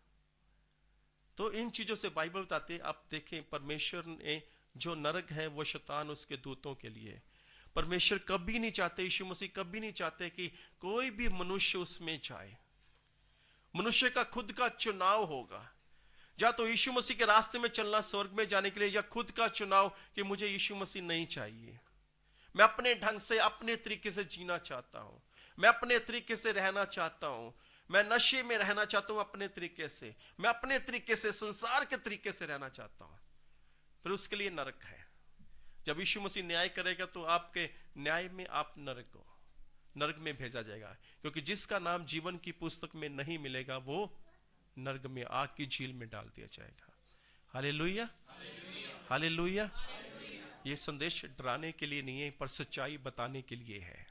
तो इन चीजों से बाइबल बताते हैं। आप देखें, परमेश्वर ने जो नरक है वो शैतान उसके दूतों के लिए। परमेश्वर कभी नहीं चाहते, यीशु मसीह कभी नहीं चाहते कि कोई भी मनुष्य उसमें जाए। मनुष्य का खुद का चुनाव होगा, या तो यीशु मसीह के रास्ते में चलना स्वर्ग में जाने के लिए, या खुद का चुनाव कि मुझे यीशु मसीह नहीं चाहिए, मैं अपने ढंग से अपने तरीके से जीना चाहता हूं, मैं अपने तरीके से रहना चाहता हूं, मैं नशे में रहना चाहता हूं अपने तरीके से, मैं अपने तरीके से संसार के तरीके से रहना चाहता हूं। फिर उसके लिए नरक है। जब यीशु मसीह न्याय करेगा तो आपके न्याय में आप नरक में भेजा जाएगा, क्योंकि जिसका नाम जीवन की पुस्तक में नहीं मिलेगा वो नरक में, आग की झील में डाल दिया जाएगा। Hallelujah, hallelujah. ये संदेश डराने के लिए नहीं है, पर सच्चाई बताने के लिए है।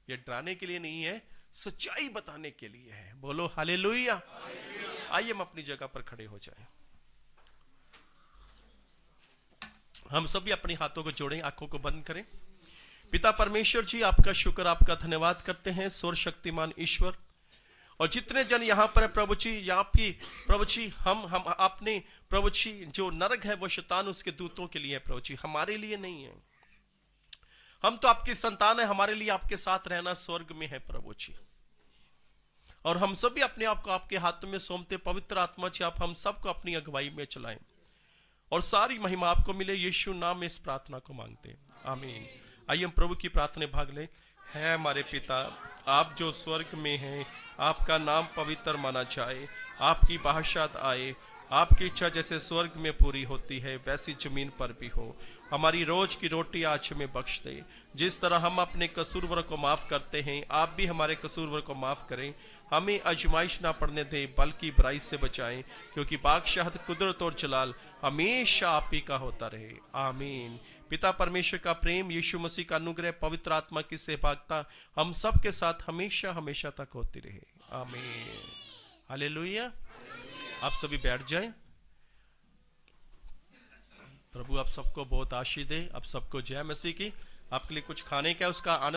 ये डराने के लिए नहीं है, सच्चाई बताने के लिए है। बोलो हालेलुया। आइए हम अपनी जगह पर खड़े हो जाएं। हम सभी अपने हाथों को जोड़ें, आंखों को बंद करें। पिता परमेश्वर जी, आपका शुक्र, आपका धन्यवाद करते हैं सर्वशक्तिमान ईश्वर। और जितने जन यहाँ पर है प्रभु जी, या आपकी प्रभु जी, हम अपने प्रभु जी, जो नरक है वो शैतान उसके दूतों के लिए है प्रभु जी, हमारे लिए नहीं है। हम तो आपकी संतान है, हमारे लिए आपके साथ रहना स्वर्ग में है प्रभु जी। और हम सभी अपने आप को आपके हाथों में सौंपते। पवित्र आत्मा जी आप हम सबको अपनी अगुवाई में चलाएं और सारी महिमा आपको मिले। यीशु नाम में इस प्रार्थना को मांगते हैं, आमीन। आइए हम प्रभु की प्रार्थना में भाग लें। है हमारे पिता, आप जो स्वर्ग में हैं, आपका नाम पवित्र माना जाए, आपकी बादशाहत आए, आपकी इच्छा जैसे स्वर्ग में पूरी होती है वैसी जमीन पर भी हो। हमारी रोज की रोटी आज हमें बख्श दे, जिस तरह हम अपने कसूरवर को माफ करते हैं आप भी हमारे कसूरवर को माफ करें। हमें आजमाइश ना पड़ने दें बल्कि बुराई से बचाएं, क्योंकि बादशाहत, कुदरत और जलाल हमेशा आप ही का होता रहे, आमीन। पिता परमेश्वर का प्रेम, यीशु मसीह का अनुग्रह, पवित्र आत्मा की सहभागिता हम सब के साथ हमेशा हमेशा तक होती रहे, आमीन। हालेलुया। आप सभी बैठ जाएं। प्रभु आप सबको बहुत आशीष दे। आप सबको जय मसीह की। आपके लिए कुछ खाने का उसका आनंद